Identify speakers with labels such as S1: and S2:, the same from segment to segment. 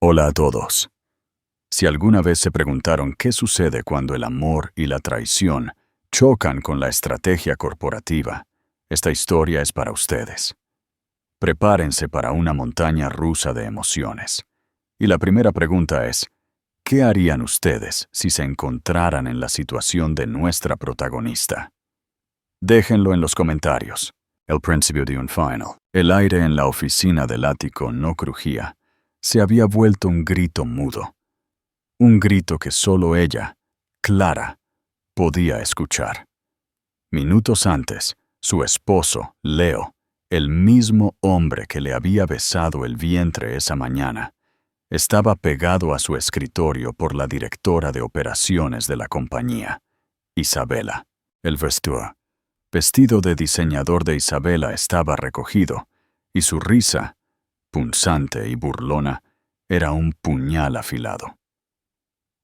S1: Hola a todos. Si alguna vez se preguntaron qué sucede cuando el amor y la traición chocan con la estrategia corporativa, esta historia es para ustedes. Prepárense para una montaña rusa de emociones. Y la primera pregunta es, ¿qué harían ustedes si se encontraran en la situación de nuestra protagonista? Déjenlo en los comentarios. El principio de un final. El aire en la oficina del ático no crujía. Se había vuelto un grito mudo. Un grito que solo ella, Clara, podía escuchar. Minutos antes, su esposo, Leo, el mismo hombre que le había besado el vientre esa mañana, estaba pegado a su escritorio por la directora de operaciones de la compañía, Isabela. El vestido de diseñador de Isabela estaba recogido, y su risa, punzante y burlona, era un puñal afilado.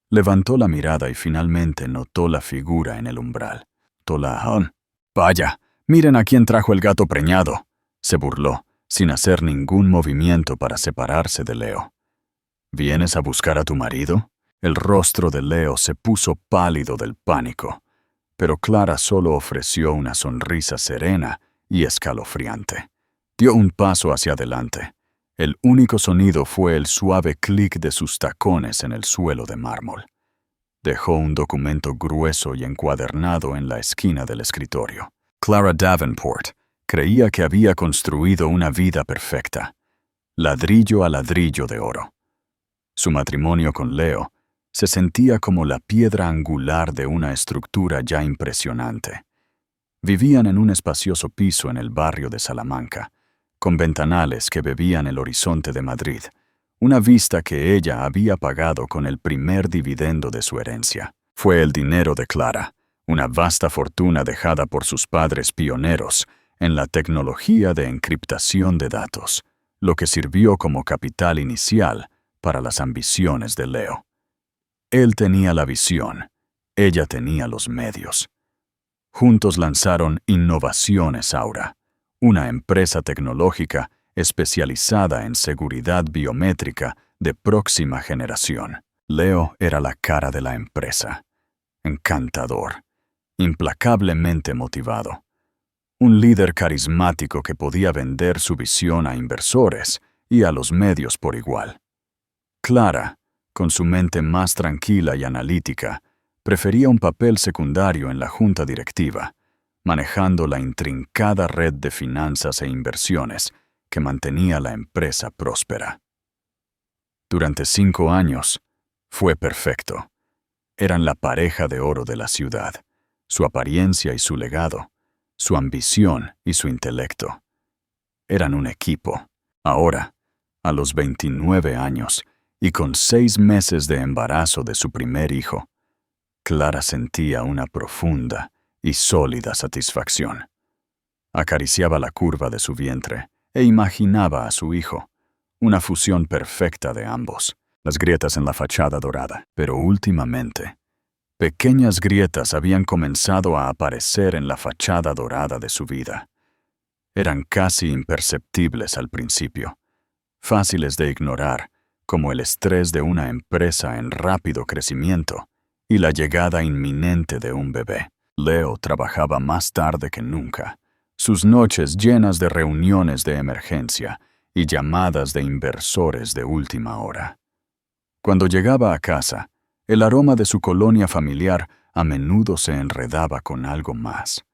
S1: Levantó la mirada y finalmente notó la figura en el umbral. «Vaya, miren a quién trajo el gato preñado», se burló, sin hacer ningún movimiento para separarse de Leo. «¿Vienes a buscar a tu marido?» El rostro de Leo se puso pálido del pánico, pero Clara solo ofreció una sonrisa serena y escalofriante. Dio un paso hacia adelante. El único sonido fue el suave clic de sus tacones en el suelo de mármol. Dejó un documento grueso y encuadernado en la esquina del escritorio. Clara Davenport creía que había construido una vida perfecta, ladrillo a ladrillo de oro. Su matrimonio con Leo se sentía como la piedra angular de una estructura ya impresionante. Vivían en un espacioso piso en el barrio de Salamanca, con ventanales que bebían el horizonte de Madrid, una vista que ella había pagado con el primer dividendo de su herencia. Fue el dinero de Clara, una vasta fortuna dejada por sus padres pioneros en la tecnología de encriptación de datos, lo que sirvió como capital inicial para las ambiciones de Leo. Él tenía la visión, ella tenía los medios. Juntos lanzaron Innovaciones Aura, una empresa tecnológica especializada en seguridad biométrica de próxima generación. Leo era la cara de la empresa. Encantador, implacablemente motivado. Un líder carismático que podía vender su visión a inversores y a los medios por igual. Clara, con su mente más tranquila y analítica, prefería un papel secundario en la junta directiva, manejando la intrincada red de finanzas e inversiones que mantenía la empresa próspera. Durante 5 años, fue perfecto. Eran la pareja de oro de la ciudad, su apariencia y su legado, su ambición y su intelecto. Eran un equipo. Ahora, a los 29 años y con 6 meses de embarazo de su primer hijo, Clara sentía una profunda y sólida satisfacción. Acariciaba la curva de su vientre e imaginaba a su hijo, una fusión perfecta de ambos, las grietas en la fachada dorada. Pero últimamente, pequeñas grietas habían comenzado a aparecer en la fachada dorada de su vida. Eran casi imperceptibles al principio, fáciles de ignorar, como el estrés de una empresa en rápido crecimiento y la llegada inminente de un bebé. Leo trabajaba más tarde que nunca, sus noches llenas de reuniones de emergencia y llamadas de inversores de última hora. Cuando llegaba a casa, el aroma de su colonia familiar a menudo se enredaba con algo más.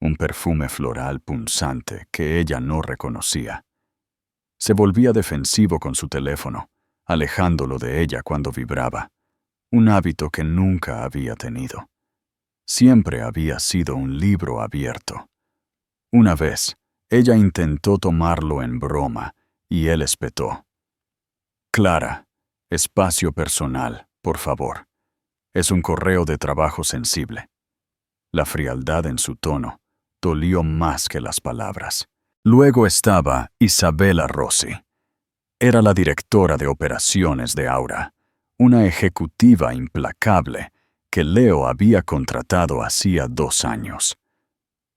S1: Un perfume floral punzante que ella no reconocía. Se volvía defensivo con su teléfono, alejándolo de ella cuando vibraba, un hábito que nunca había tenido. Siempre había sido un libro abierto. Una vez, ella intentó tomarlo en broma y él espetó. «Clara, espacio personal, por favor. Es un correo de trabajo sensible». La frialdad en su tono dolió más que las palabras. Luego estaba Isabela Rossi. Era la directora de operaciones de Aura, una ejecutiva implacable que Leo había contratado hacía 2 años.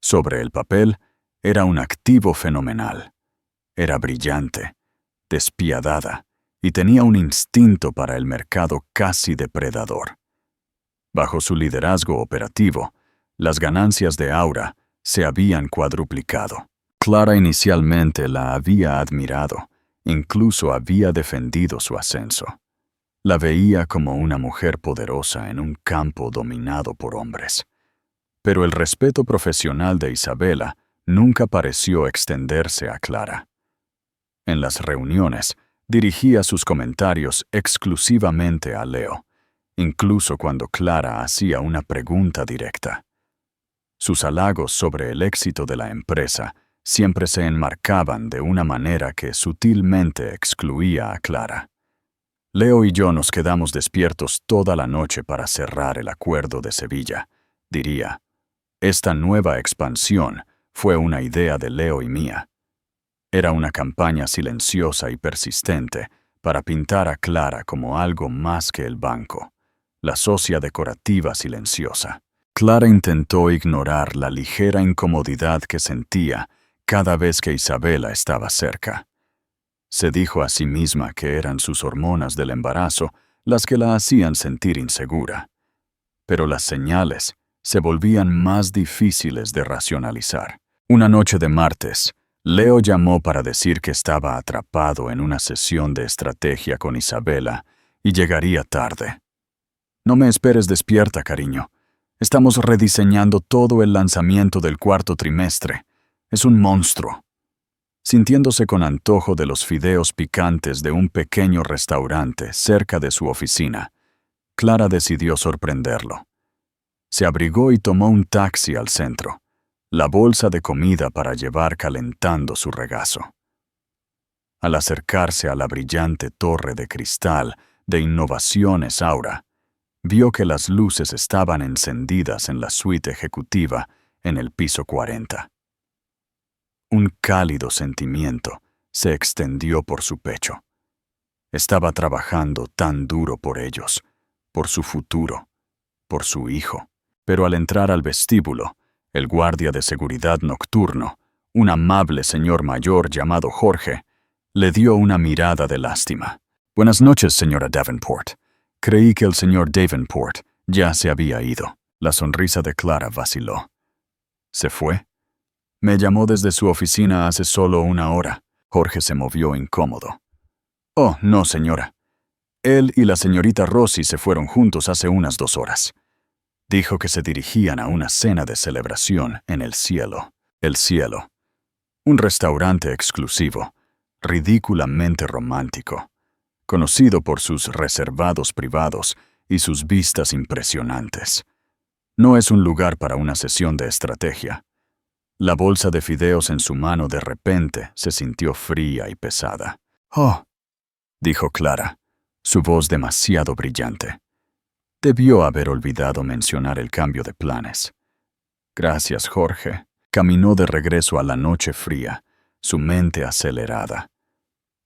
S1: Sobre el papel, era un activo fenomenal. Era brillante, despiadada y tenía un instinto para el mercado casi depredador. Bajo su liderazgo operativo, las ganancias de Aura se habían cuadruplicado. Clara inicialmente la había admirado, incluso había defendido su ascenso. La veía como una mujer poderosa en un campo dominado por hombres. Pero el respeto profesional de Isabela nunca pareció extenderse a Clara. En las reuniones, dirigía sus comentarios exclusivamente a Leo, incluso cuando Clara hacía una pregunta directa. Sus halagos sobre el éxito de la empresa siempre se enmarcaban de una manera que sutilmente excluía a Clara. Leo y yo nos quedamos despiertos toda la noche para cerrar el acuerdo de Sevilla, diría. Esta nueva expansión fue una idea de Leo y mía. Era una campaña silenciosa y persistente para pintar a Clara como algo más que el banco, la socia decorativa silenciosa. Clara intentó ignorar la ligera incomodidad que sentía cada vez que Isabela estaba cerca. Se dijo a sí misma que eran sus hormonas del embarazo las que la hacían sentir insegura. Pero las señales se volvían más difíciles de racionalizar. Una noche de martes, Leo llamó para decir que estaba atrapado en una sesión de estrategia con Isabela y llegaría tarde. «No me esperes despierta, cariño. Estamos rediseñando todo el lanzamiento del cuarto trimestre. Es un monstruo». Sintiéndose con antojo de los fideos picantes de un pequeño restaurante cerca de su oficina, Clara decidió sorprenderlo. Se abrigó y tomó un taxi al centro, la bolsa de comida para llevar calentando su regazo. Al acercarse a la brillante torre de cristal de Innovaciones Aura, vio que las luces estaban encendidas en la suite ejecutiva en el piso 40. Un cálido sentimiento se extendió por su pecho. Estaba trabajando tan duro por ellos, por su futuro, por su hijo. Pero al entrar al vestíbulo, el guardia de seguridad nocturno, un amable señor mayor llamado Jorge, le dio una mirada de lástima. «Buenas noches, señora Davenport. Creí que el señor Davenport ya se había ido». La sonrisa de Clara vaciló. «¿Se fue?» «Me llamó desde su oficina hace solo una hora». Jorge se movió incómodo. «Oh, no, señora. Él y la señorita Rossi se fueron juntos hace unas 2 horas. Dijo que se dirigían a una cena de celebración en el Cielo». El Cielo. Un restaurante exclusivo, ridículamente romántico, conocido por sus reservados privados y sus vistas impresionantes. No es un lugar para una sesión de estrategia. La bolsa de fideos en su mano de repente se sintió fría y pesada. «Oh», dijo Clara, su voz demasiado brillante. Debió haber olvidado mencionar el cambio de planes. «Gracias, Jorge». Caminó de regreso a la noche fría, su mente acelerada.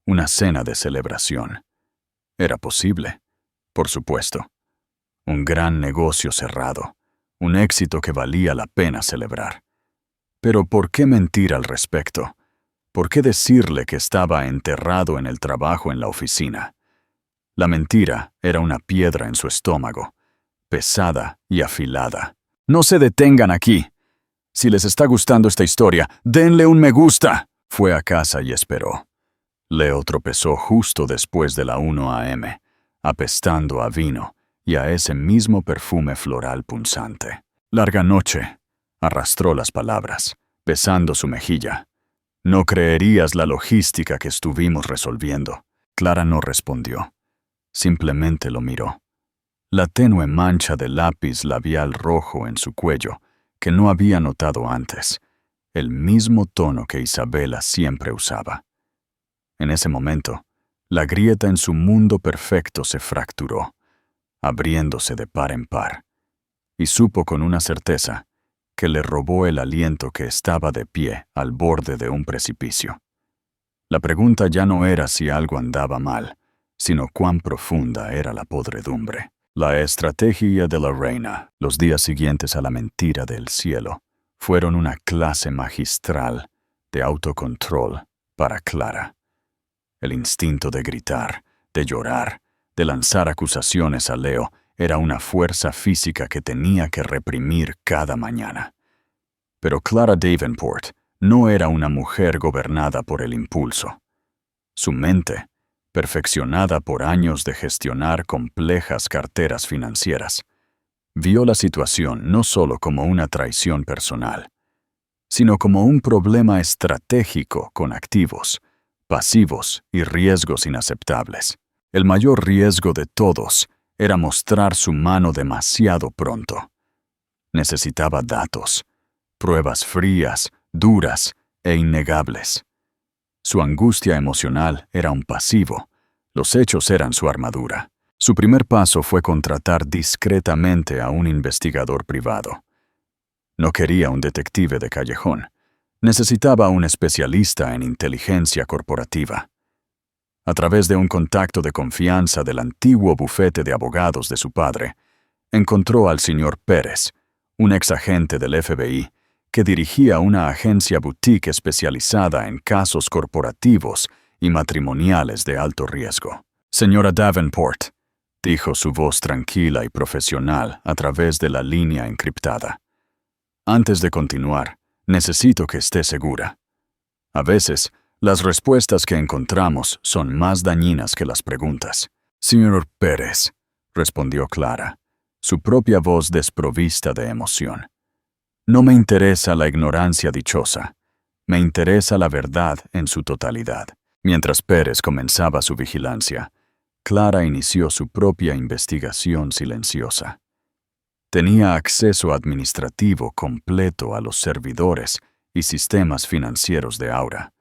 S1: Una cena de celebración. Era posible, por supuesto. Un gran negocio cerrado, un éxito que valía la pena celebrar. Pero ¿por qué mentir al respecto? ¿Por qué decirle que estaba enterrado en el trabajo en la oficina? La mentira era una piedra en su estómago, pesada y afilada. «No se detengan aquí. Si les está gustando esta historia, denle un me gusta». Fue a casa y esperó. Leo tropezó justo después de la 1 a.m., apestando a vino y a ese mismo perfume floral punzante. «Larga noche», arrastró las palabras, besando su mejilla. «No creerías la logística que estuvimos resolviendo». Clara no respondió. Simplemente lo miró. La tenue mancha de lápiz labial rojo en su cuello, que no había notado antes, el mismo tono que Isabela siempre usaba. En ese momento, la grieta en su mundo perfecto se fracturó, abriéndose de par en par, y supo con una certeza que le robó el aliento que estaba de pie al borde de un precipicio. La pregunta ya no era si algo andaba mal, sino cuán profunda era la podredumbre. La estrategia de la reina, los días siguientes a la mentira del cielo, fueron una clase magistral de autocontrol para Clara. El instinto de gritar, de llorar, de lanzar acusaciones a Leo, era una fuerza física que tenía que reprimir cada mañana. Pero Clara Davenport no era una mujer gobernada por el impulso. Su mente, perfeccionada por años de gestionar complejas carteras financieras, vio la situación no solo como una traición personal, sino como un problema estratégico con activos, pasivos y riesgos inaceptables. El mayor riesgo de todos era mostrar su mano demasiado pronto. Necesitaba datos, pruebas frías, duras e innegables. Su angustia emocional era un pasivo, los hechos eran su armadura. Su primer paso fue contratar discretamente a un investigador privado. No quería un detective de callejón. Necesitaba un especialista en inteligencia corporativa. A través de un contacto de confianza del antiguo bufete de abogados de su padre, encontró al señor Pérez, un exagente del FBI, que dirigía una agencia boutique especializada en casos corporativos y matrimoniales de alto riesgo. «Señora Davenport», dijo su voz tranquila y profesional a través de la línea encriptada. «Antes de continuar, necesito que esté segura. A veces, las respuestas que encontramos son más dañinas que las preguntas». «Señor Pérez», respondió Clara, su propia voz desprovista de emoción. «No me interesa la ignorancia dichosa. Me interesa la verdad en su totalidad». Mientras Pérez comenzaba su vigilancia, Clara inició su propia investigación silenciosa. Tenía acceso administrativo completo a los servidores y sistemas financieros de Aura,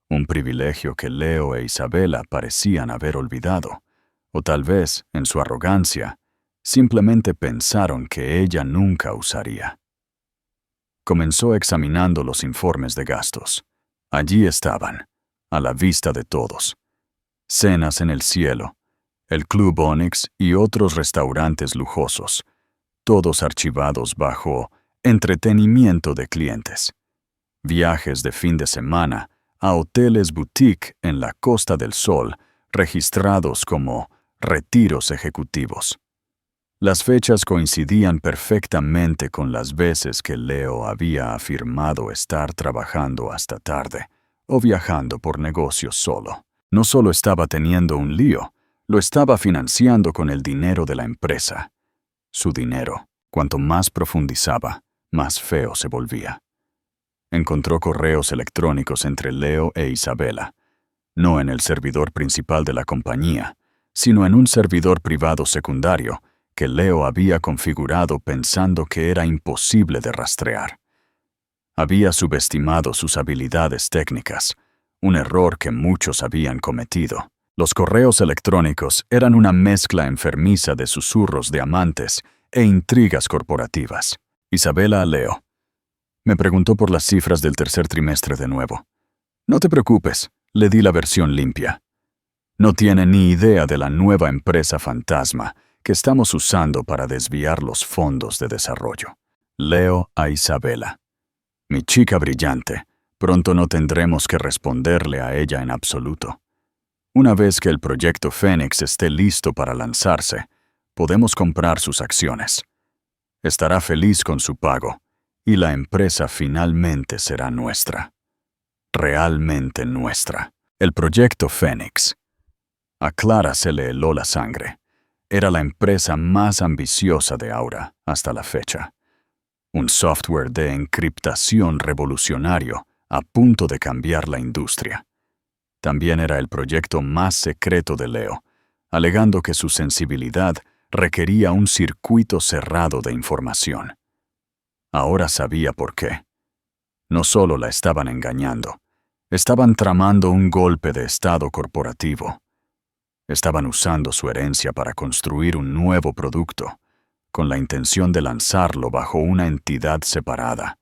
S1: un privilegio que Leo e Isabela parecían haber olvidado, o tal vez, en su arrogancia, simplemente pensaron que ella nunca usaría. Comenzó examinando los informes de gastos. Allí estaban, a la vista de todos. Cenas en el cielo, el Club Onyx y otros restaurantes lujosos, todos archivados bajo entretenimiento de clientes. Viajes de fin de semana a hoteles boutique en la Costa del Sol, registrados como retiros ejecutivos. Las fechas coincidían perfectamente con las veces que Leo había afirmado estar trabajando hasta tarde o viajando por negocios solo. No solo estaba teniendo un lío, lo estaba financiando con el dinero de la empresa. Su dinero, cuanto más profundizaba, más feo se volvía. Encontró correos electrónicos entre Leo e Isabela, no en el servidor principal de la compañía, sino en un servidor privado secundario que Leo había configurado pensando que era imposible de rastrear. Había subestimado sus habilidades técnicas, un error que muchos habían cometido. Los correos electrónicos eran una mezcla enfermiza de susurros de amantes e intrigas corporativas. Isabela a Leo. Me preguntó por las cifras del tercer trimestre de nuevo. No te preocupes, le di la versión limpia. No tiene ni idea de la nueva empresa fantasma que estamos usando para desviar los fondos de desarrollo. Leo a Isabela. Mi chica brillante, pronto no tendremos que responderle a ella en absoluto. Una vez que el proyecto Fénix esté listo para lanzarse, podemos comprar sus acciones. Estará feliz con su pago, y la empresa finalmente será nuestra. Realmente nuestra. El proyecto Fénix. A Clara se le heló la sangre. Era la empresa más ambiciosa de Aura hasta la fecha. Un software de encriptación revolucionario a punto de cambiar la industria. También era el proyecto más secreto de Leo, alegando que su sensibilidad requería un circuito cerrado de información. Ahora sabía por qué. No solo la estaban engañando, estaban tramando un golpe de estado corporativo. Estaban usando su herencia para construir un nuevo producto, con la intención de lanzarlo bajo una entidad separada,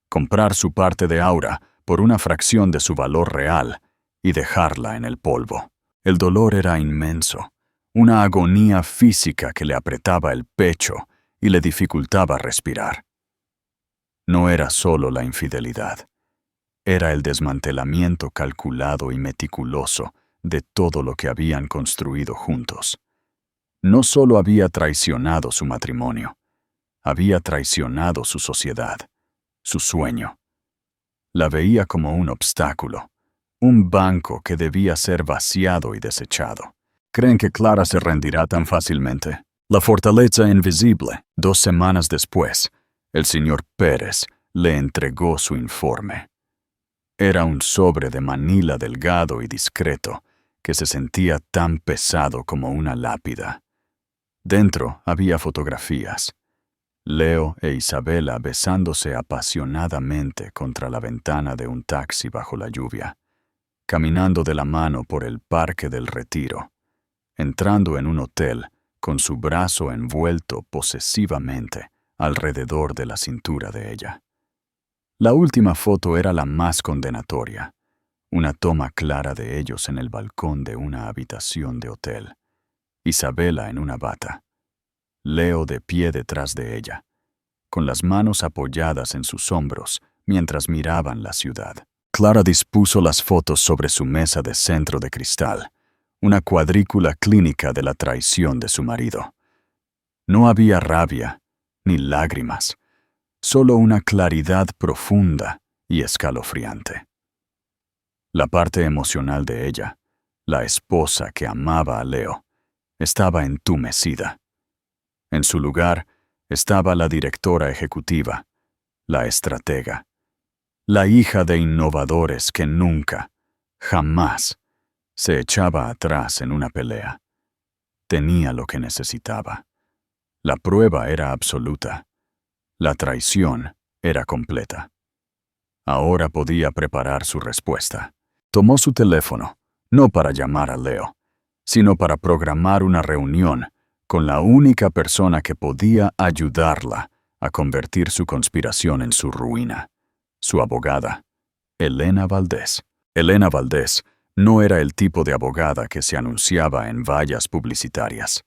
S1: comprar su parte de Aura por una fracción de su valor real y dejarla en el polvo. El dolor era inmenso, una agonía física que le apretaba el pecho y le dificultaba respirar. No era solo la infidelidad, era el desmantelamiento calculado y meticuloso de todo lo que habían construido juntos. No solo había traicionado su matrimonio, había traicionado su sociedad, su sueño. La veía como un obstáculo, un banco que debía ser vaciado y desechado. ¿Creen que Clara se rendirá tan fácilmente? La fortaleza invisible. 2 semanas después, el señor Pérez le entregó su informe. Era un sobre de manila delgado y discreto que se sentía tan pesado como una lápida. Dentro había fotografías. Leo e Isabela besándose apasionadamente contra la ventana de un taxi bajo la lluvia, caminando de la mano por el Parque del Retiro, entrando en un hotel con su brazo envuelto posesivamente alrededor de la cintura de ella. La última foto era la más condenatoria, una toma clara de ellos en el balcón de una habitación de hotel. Isabela en una bata, Leo de pie detrás de ella, con las manos apoyadas en sus hombros mientras miraban la ciudad. Clara dispuso las fotos sobre su mesa de centro de cristal, una cuadrícula clínica de la traición de su marido. No había rabia ni lágrimas, solo una claridad profunda y escalofriante. La parte emocional de ella, la esposa que amaba a Leo, estaba entumecida. En su lugar estaba la directora ejecutiva, la estratega, la hija de innovadores que nunca, jamás, se echaba atrás en una pelea. Tenía lo que necesitaba. La prueba era absoluta. La traición era completa. Ahora podía preparar su respuesta. Tomó su teléfono, no para llamar a Leo, sino para programar una reunión con la única persona que podía ayudarla a convertir su conspiración en su ruina, su abogada, Elena Valdés. Elena Valdés no era el tipo de abogada que se anunciaba en vallas publicitarias.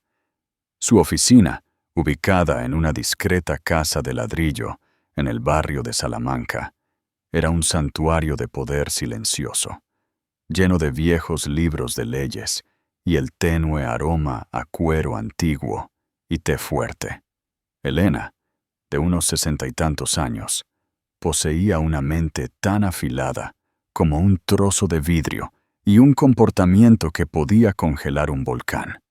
S1: Su oficina, ubicada en una discreta casa de ladrillo en el barrio de Salamanca, era un santuario de poder silencioso, lleno de viejos libros de leyes y el tenue aroma a cuero antiguo y té fuerte. Elena, de unos 60 y tantos años, poseía una mente tan afilada como un trozo de vidrio y un comportamiento que podía congelar un volcán.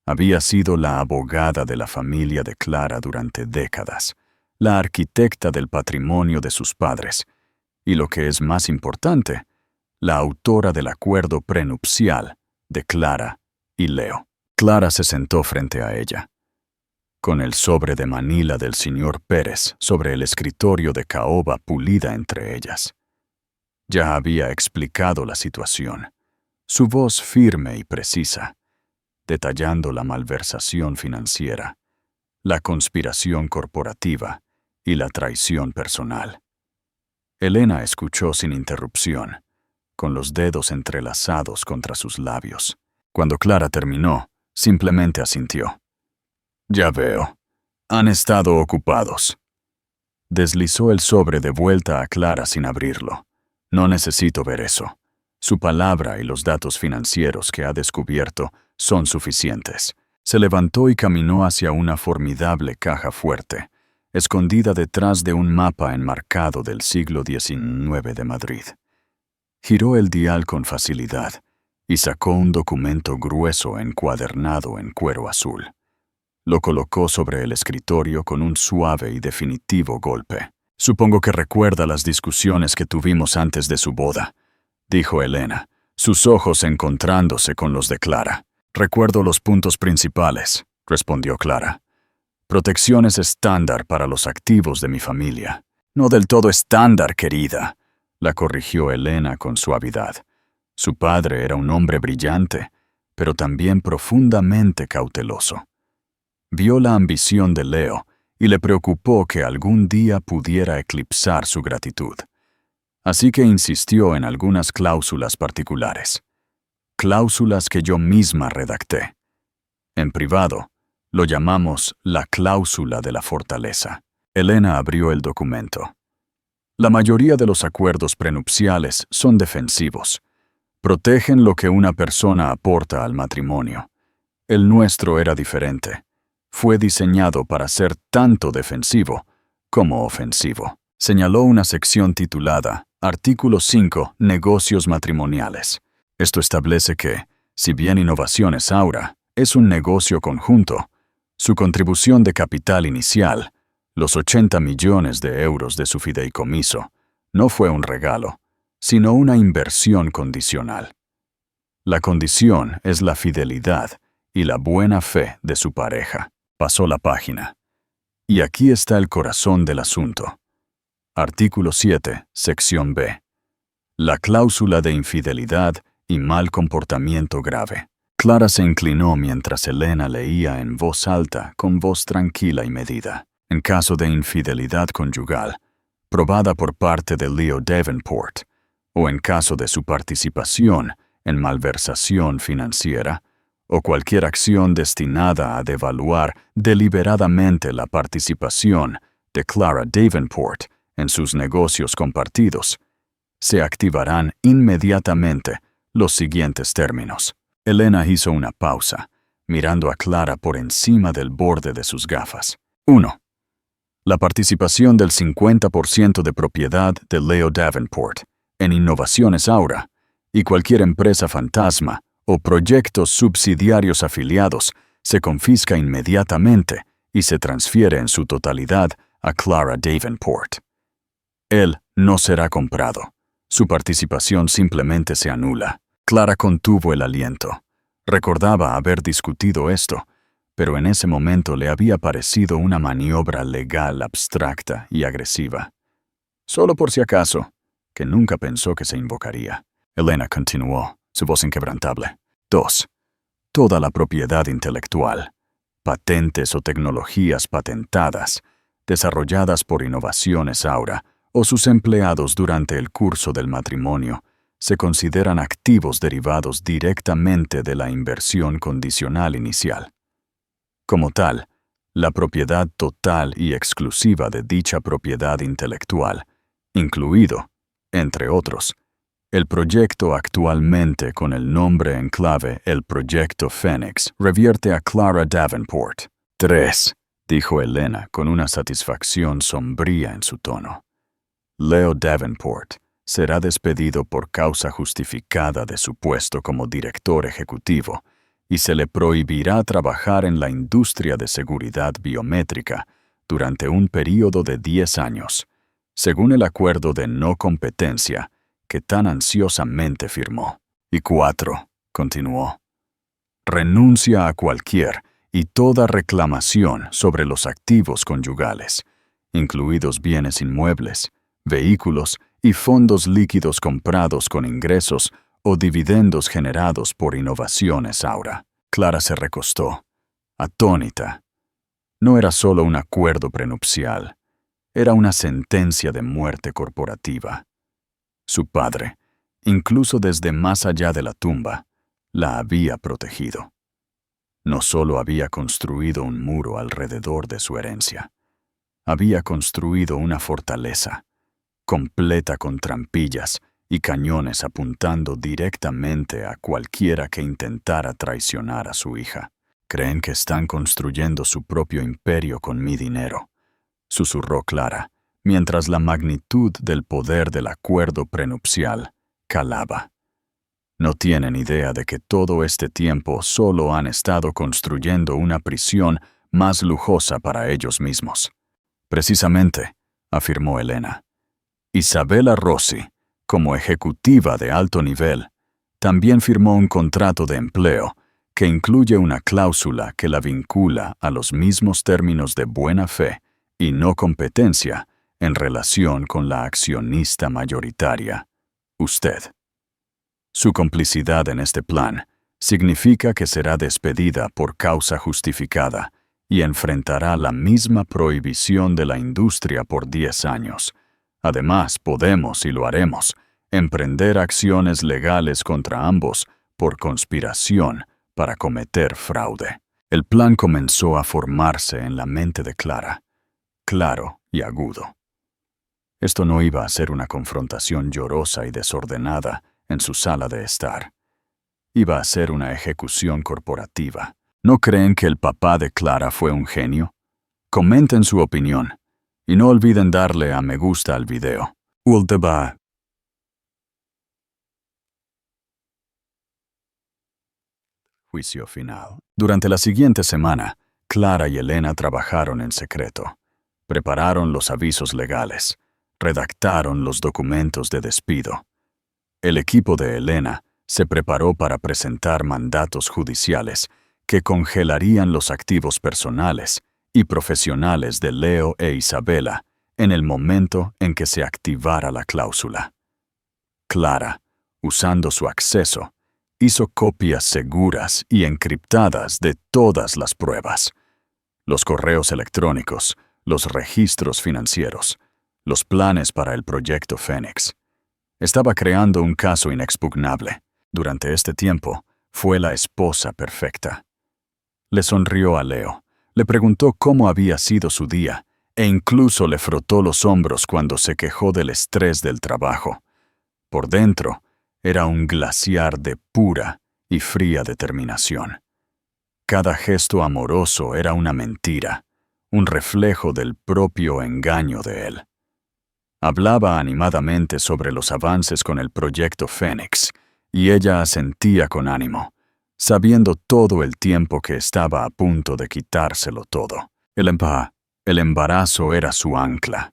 S1: Había sido la abogada de la familia de Clara durante décadas, la arquitecta del patrimonio de sus padres, y lo que es más importante, la autora del acuerdo prenupcial de Clara y Leo. Clara se sentó frente a ella, con el sobre de manila del señor Pérez sobre el escritorio de caoba pulida entre ellas. Ya había explicado la situación, su voz firme y precisa, detallando la malversación financiera, la conspiración corporativa y la traición personal. Elena escuchó sin interrupción, con los dedos entrelazados contra sus labios. Cuando Clara terminó, simplemente asintió. «Ya veo. Han estado ocupados». Deslizó el sobre de vuelta a Clara sin abrirlo. «No necesito ver eso. Su palabra y los datos financieros que ha descubierto son suficientes». Se levantó y caminó hacia una formidable caja fuerte, escondida detrás de un mapa enmarcado del siglo XIX de Madrid. Giró el dial con facilidad y sacó un documento grueso encuadernado en cuero azul. Lo colocó sobre el escritorio con un suave y definitivo golpe. «Supongo que recuerda las discusiones que tuvimos antes de su boda», dijo Elena, sus ojos encontrándose con los de Clara. «Recuerdo los puntos principales», respondió Clara. «Protecciones estándar para los activos de mi familia». «No del todo estándar, querida», la corrigió Elena con suavidad. Su padre era un hombre brillante, pero también profundamente cauteloso. Vio la ambición de Leo y le preocupó que algún día pudiera eclipsar su gratitud. Así que insistió en algunas cláusulas particulares. Cláusulas que yo misma redacté. En privado, lo llamamos la cláusula de la fortaleza. Elena abrió el documento. La mayoría de los acuerdos prenupciales son defensivos. Protegen lo que una persona aporta al matrimonio. El nuestro era diferente. Fue diseñado para ser tanto defensivo como ofensivo. Señaló una sección titulada Artículo 5. Negocios matrimoniales. Esto establece que, si bien Innovaciones Aura es un negocio conjunto, su contribución de capital inicial, los 80 millones de euros de su fideicomiso, no fue un regalo, sino una inversión condicional. La condición es la fidelidad y la buena fe de su pareja. Pasó la página. Y aquí está el corazón del asunto. Artículo 7, sección B. La cláusula de infidelidad y mal comportamiento grave. Clara se inclinó mientras Elena leía en voz alta, con voz tranquila y medida. En caso de infidelidad conyugal, probada por parte de Leo Davenport, o en caso de su participación en malversación financiera, o cualquier acción destinada a devaluar deliberadamente la participación de Clara Davenport en sus negocios compartidos, se activarán inmediatamente los siguientes términos. Elena hizo una pausa, mirando a Clara por encima del borde de sus gafas. 1. La participación del 50% de propiedad de Leo Davenport en Innovaciones Aura y cualquier empresa fantasma o proyectos subsidiarios afiliados se confisca inmediatamente y se transfiere en su totalidad a Clara Davenport. Él no será comprado. Su participación simplemente se anula. Clara contuvo el aliento. Recordaba haber discutido esto, pero en ese momento le había parecido una maniobra legal abstracta y agresiva. Solo por si acaso, que nunca pensó que se invocaría. Elena continuó, su voz inquebrantable. 2. Toda la propiedad intelectual, patentes o tecnologías patentadas, desarrolladas por Innovaciones Aura o sus empleados durante el curso del matrimonio, se consideran activos derivados directamente de la inversión condicional inicial. Como tal, la propiedad total y exclusiva de dicha propiedad intelectual, incluido, entre otros, el proyecto actualmente con el nombre en clave el Proyecto Fénix, revierte a Clara Davenport. 3. Dijo Elena con una satisfacción sombría en su tono. Leo Davenport será despedido por causa justificada de su puesto como director ejecutivo y se le prohibirá trabajar en la industria de seguridad biométrica durante un período de 10 años, según el acuerdo de no competencia que tan ansiosamente firmó. Y 4, continuó, renuncia a cualquier y toda reclamación sobre los activos conyugales, incluidos bienes inmuebles, vehículos y fondos líquidos comprados con ingresos o dividendos generados por Innovaciones Aura. Clara se recostó, atónita. No era solo un acuerdo prenupcial, era una sentencia de muerte corporativa. Su padre, incluso desde más allá de la tumba, la había protegido. No solo había construido un muro alrededor de su herencia, había construido una fortaleza, completa con trampillas y cañones apuntando directamente a cualquiera que intentara traicionar a su hija. Creen que están construyendo su propio imperio con mi dinero, susurró Clara, mientras la magnitud del poder del acuerdo prenupcial calaba. No tienen idea de que todo este tiempo solo han estado construyendo una prisión más lujosa para ellos mismos. Precisamente, afirmó Elena. Isabella Rossi, como ejecutiva de alto nivel, también firmó un contrato de empleo que incluye una cláusula que la vincula a los mismos términos de buena fe y no competencia en relación con la accionista mayoritaria, usted. Su complicidad en este plan significa que será despedida por causa justificada y enfrentará la misma prohibición de la industria por 10 años. Además, podemos, y lo haremos, emprender acciones legales contra ambos por conspiración para cometer fraude. El plan comenzó a formarse en la mente de Clara, claro y agudo. Esto no iba a ser una confrontación llorosa y desordenada en su sala de estar. Iba a ser una ejecución corporativa. ¿No creen que el papá de Clara fue un genio? Comenten su opinión y no olviden darle a me gusta al video. Ultaba. Juicio final. Durante la siguiente semana, Clara y Elena trabajaron en secreto. Prepararon los avisos legales. Redactaron los documentos de despido. El equipo de Elena se preparó para presentar mandatos judiciales que congelarían los activos personales y profesionales de Leo e Isabela en el momento en que se activara la cláusula. Clara, usando su acceso, hizo copias seguras y encriptadas de todas las pruebas: los correos electrónicos, los registros financieros, los planes para el proyecto Fénix. Estaba creando un caso inexpugnable. Durante este tiempo, fue la esposa perfecta. Le sonrió a Leo, le preguntó cómo había sido su día e incluso le frotó los hombros cuando se quejó del estrés del trabajo. Por dentro, era un glaciar de pura y fría determinación. Cada gesto amoroso era una mentira, un reflejo del propio engaño de él. Hablaba animadamente sobre los avances con el proyecto Fénix, y ella asentía con ánimo, sabiendo todo el tiempo que estaba a punto de quitárselo todo. El embarazo era su ancla.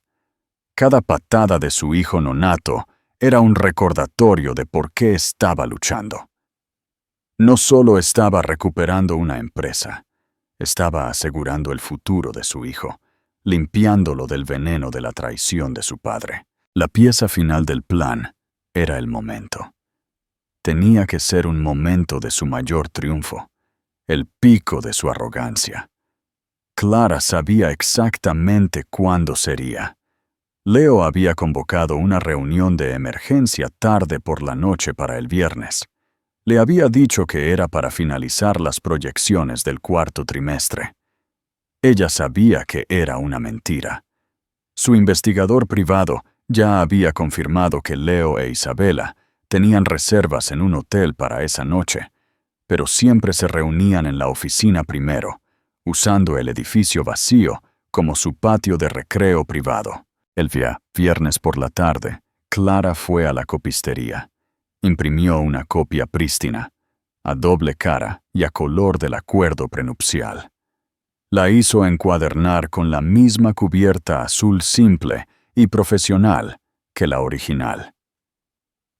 S1: Cada patada de su hijo nonato era un recordatorio de por qué estaba luchando. No solo estaba recuperando una empresa, estaba asegurando el futuro de su hijo, limpiándolo del veneno de la traición de su padre. La pieza final del plan era el momento. Tenía que ser un momento de su mayor triunfo, el pico de su arrogancia. Clara sabía exactamente cuándo sería. Leo había convocado una reunión de emergencia tarde por la noche para el viernes. Le había dicho que era para finalizar las proyecciones del cuarto trimestre. Ella sabía que era una mentira. Su investigador privado ya había confirmado que Leo e Isabela tenían reservas en un hotel para esa noche, pero siempre se reunían en la oficina primero, usando el edificio vacío como su patio de recreo privado. El viernes por la tarde, Clara fue a la copistería. Imprimió una copia prístina, a doble cara y a color del acuerdo prenupcial. La hizo encuadernar con la misma cubierta azul simple y profesional que la original.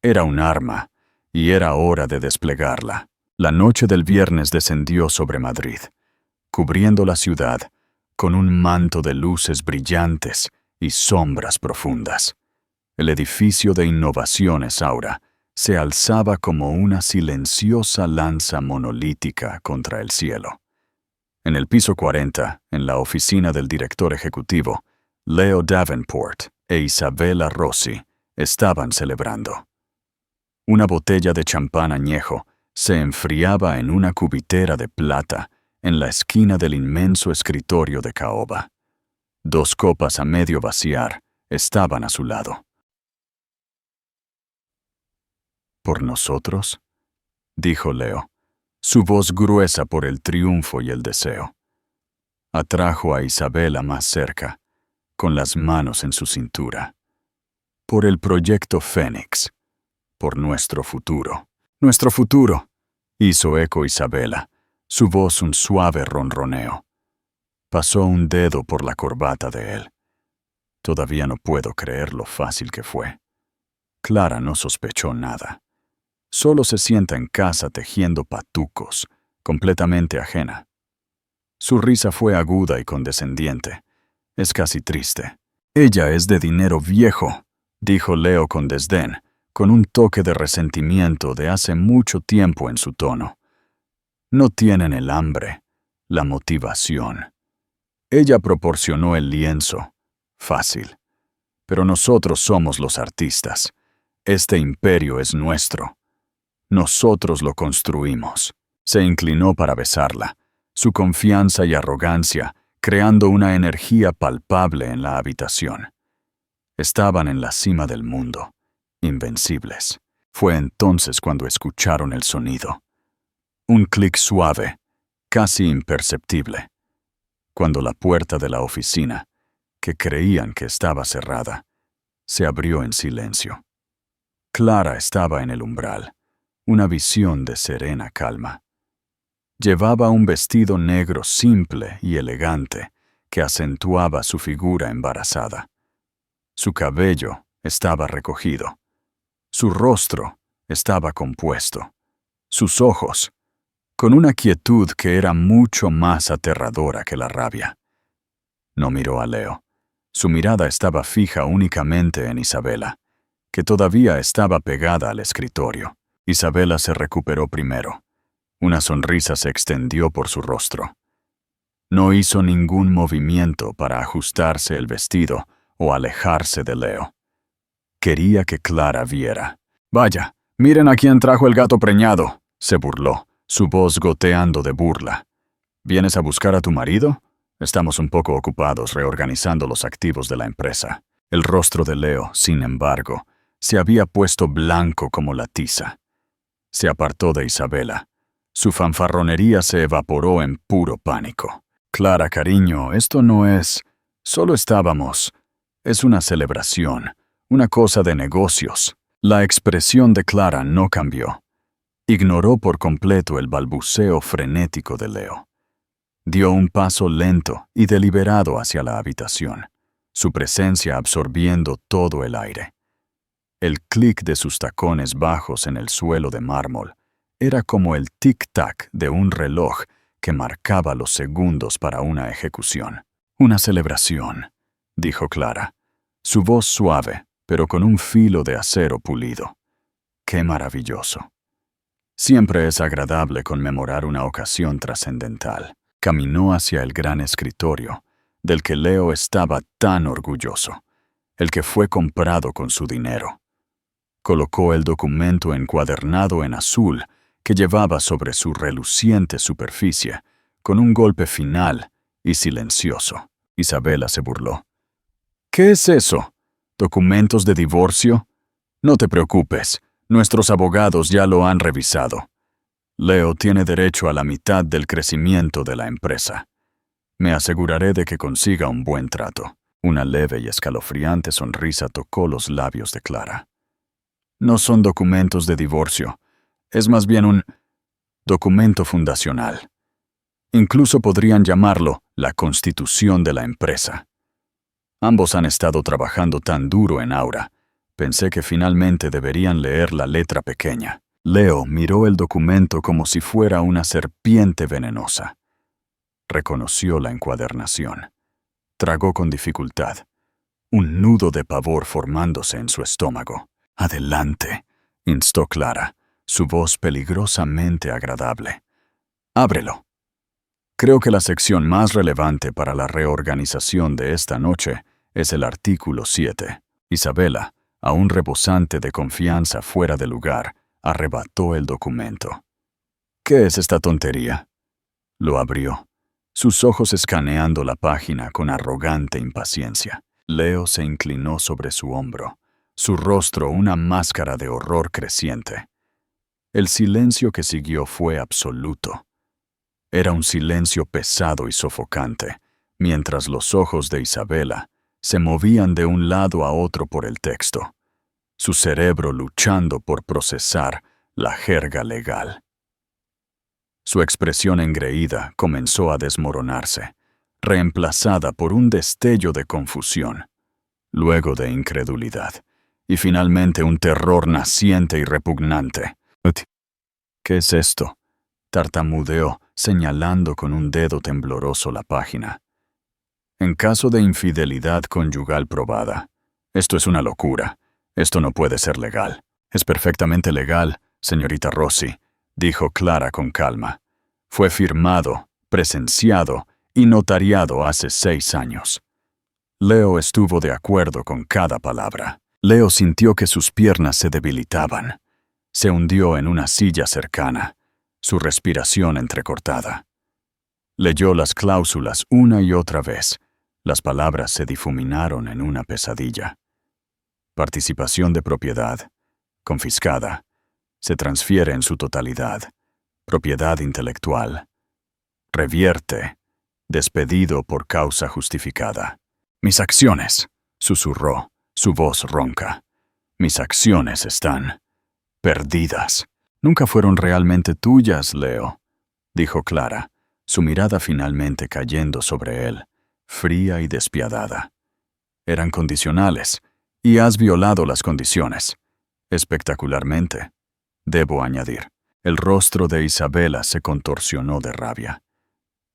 S1: Era un arma, y era hora de desplegarla. La noche del viernes descendió sobre Madrid, cubriendo la ciudad con un manto de luces brillantes y sombras profundas. El edificio de Innovaciones Aura se alzaba como una silenciosa lanza monolítica contra el cielo. En el piso 40, en la oficina del director ejecutivo, Leo Davenport e Isabela Rossi estaban celebrando. Una botella de champán añejo se enfriaba en una cubitera de plata en la esquina del inmenso escritorio de caoba. 2 copas a medio vaciar estaban a su lado. ¿Por nosotros?, dijo Leo, su voz gruesa por el triunfo y el deseo. Atrajo a Isabela más cerca, con las manos en su cintura. Por el proyecto Fénix, por nuestro futuro. Nuestro futuro, hizo eco Isabela, su voz un suave ronroneo. Pasó un dedo por la corbata de él. Todavía no puedo creer lo fácil que fue. Clara no sospechó nada. Solo se sienta en casa tejiendo patucos, completamente ajena. Su risa fue aguda y condescendiente. Es casi triste. Ella es de dinero viejo, dijo Leo con desdén, con un toque de resentimiento de hace mucho tiempo en su tono. No tienen el hambre, la motivación. Ella proporcionó el lienzo. Fácil. Pero nosotros somos los artistas. Este imperio es nuestro. Nosotros lo construimos. Se inclinó para besarla, su confianza y arrogancia creando una energía palpable en la habitación. Estaban en la cima del mundo, invencibles. Fue entonces cuando escucharon el sonido. Un clic suave, casi imperceptible, cuando la puerta de la oficina, que creían que estaba cerrada, se abrió en silencio. Clara estaba en el umbral, una visión de serena calma. Llevaba un vestido negro simple y elegante que acentuaba su figura embarazada. Su cabello estaba recogido. Su rostro estaba compuesto. Sus ojos, con una quietud que era mucho más aterradora que la rabia. No miró a Leo. Su mirada estaba fija únicamente en Isabela, que todavía estaba pegada al escritorio. Isabela se recuperó primero. Una sonrisa se extendió por su rostro. No hizo ningún movimiento para ajustarse el vestido o alejarse de Leo. Quería que Clara viera. «Vaya, miren a quién trajo el gato preñado», se burló, su voz goteando de burla. «¿Vienes a buscar a tu marido? Estamos un poco ocupados reorganizando los activos de la empresa». El rostro de Leo, sin embargo, se había puesto blanco como la tiza. Se apartó de Isabela. Su fanfarronería se evaporó en puro pánico. «Clara, cariño, esto no es... Solo estábamos... Es una celebración, una cosa de negocios». La expresión de Clara no cambió. Ignoró por completo el balbuceo frenético de Leo. Dio un paso lento y deliberado hacia la habitación, su presencia absorbiendo todo el aire. El clic de sus tacones bajos en el suelo de mármol era como el tic-tac de un reloj que marcaba los segundos para una ejecución. «Una celebración», dijo Clara, su voz suave, pero con un filo de acero pulido. «Qué maravilloso». Siempre es agradable conmemorar una ocasión trascendental. Caminó hacia el gran escritorio, del que Leo estaba tan orgulloso, el que fue comprado con su dinero. Colocó el documento encuadernado en azul que llevaba sobre su reluciente superficie, con un golpe final y silencioso. Isabela se burló. «¿Qué es eso? ¿Documentos de divorcio? No te preocupes, nuestros abogados ya lo han revisado. Leo tiene derecho a la mitad del crecimiento de la empresa. Me aseguraré de que consiga un buen trato». Una leve y escalofriante sonrisa tocó los labios de Clara. «No son documentos de divorcio, es más bien un documento fundacional. Incluso podrían llamarlo la constitución de la empresa. Ambos han estado trabajando tan duro en Aura. Pensé que finalmente deberían leer la letra pequeña». Leo miró el documento como si fuera una serpiente venenosa. Reconoció la encuadernación. Tragó con dificultad, un nudo de pavor formándose en su estómago. «Adelante», instó Clara, su voz peligrosamente agradable. «Ábrelo». Creo que la sección más relevante para la reorganización de esta noche es el artículo 7. Isabela, aún rebosante de confianza fuera de lugar, arrebató el documento. «¿Qué es esta tontería?». Lo abrió, sus ojos escaneando la página con arrogante impaciencia. Leo se inclinó sobre su hombro, su rostro una máscara de horror creciente. El silencio que siguió fue absoluto. Era un silencio pesado y sofocante, mientras los ojos de Isabela se movían de un lado a otro por el texto, su cerebro luchando por procesar la jerga legal. Su expresión engreída comenzó a desmoronarse, reemplazada por un destello de confusión, luego de incredulidad, y finalmente un terror naciente y repugnante. «¿Qué es esto?», tartamudeó, señalando con un dedo tembloroso la página. «En caso de infidelidad conyugal probada. Esto es una locura. Esto no puede ser legal». «Es perfectamente legal, señorita Rossi», dijo Clara con calma. «Fue firmado, presenciado y notariado hace 6 años». Leo estuvo de acuerdo con cada palabra. Leo sintió que sus piernas se debilitaban. Se hundió en una silla cercana, su respiración entrecortada. Leyó las cláusulas una y otra vez. Las palabras se difuminaron en una pesadilla. Participación de propiedad, confiscada, se transfiere en su totalidad. Propiedad intelectual. Revierte. Despedido por causa justificada. Mis acciones, susurró, su voz ronca. Mis acciones están perdidas. Nunca fueron realmente tuyas, Leo, dijo Clara, su mirada finalmente cayendo sobre él, fría y despiadada. Eran condicionales, y has violado las condiciones. Espectacularmente, debo añadir. El rostro de Isabela se contorsionó de rabia.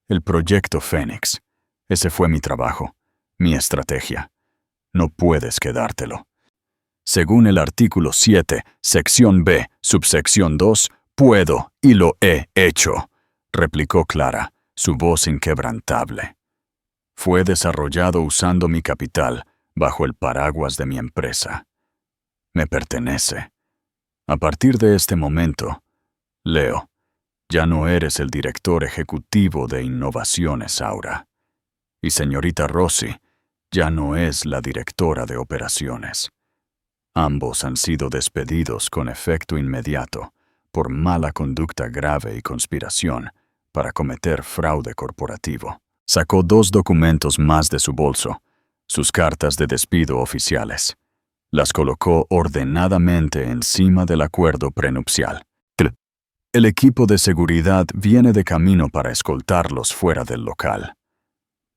S1: El proyecto Fénix. Ese fue mi trabajo, mi estrategia. No puedes quedártelo. Según el artículo 7, sección B, subsección 2, puedo y lo he hecho, replicó Clara, su voz inquebrantable. Fue desarrollado usando mi capital, bajo el paraguas de mi empresa. Me pertenece. A partir de este momento, Leo, ya no eres el director ejecutivo de Innovaciones Aura. Y señorita Rossi ya no es la directora de operaciones. Ambos han sido despedidos con efecto inmediato por mala conducta grave y conspiración para cometer fraude corporativo. Sacó 2 documentos más de su bolso, sus cartas de despido oficiales. Las colocó ordenadamente encima del acuerdo prenupcial. El equipo de seguridad viene de camino para escoltarlos fuera del local.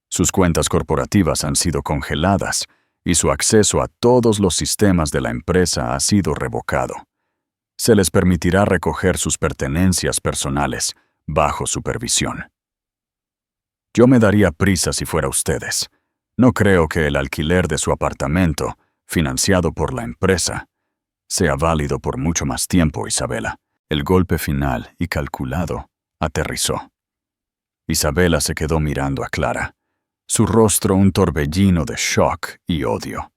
S1: Sus cuentas corporativas han sido congeladas y su acceso a todos los sistemas de la empresa ha sido revocado. Se les permitirá recoger sus pertenencias personales bajo supervisión. Yo me daría prisa si fuera ustedes. No creo que el alquiler de su apartamento, financiado por la empresa, sea válido por mucho más tiempo, Isabela. El golpe final y calculado aterrizó. Isabela se quedó mirando a Clara, su rostro un torbellino de shock y odio.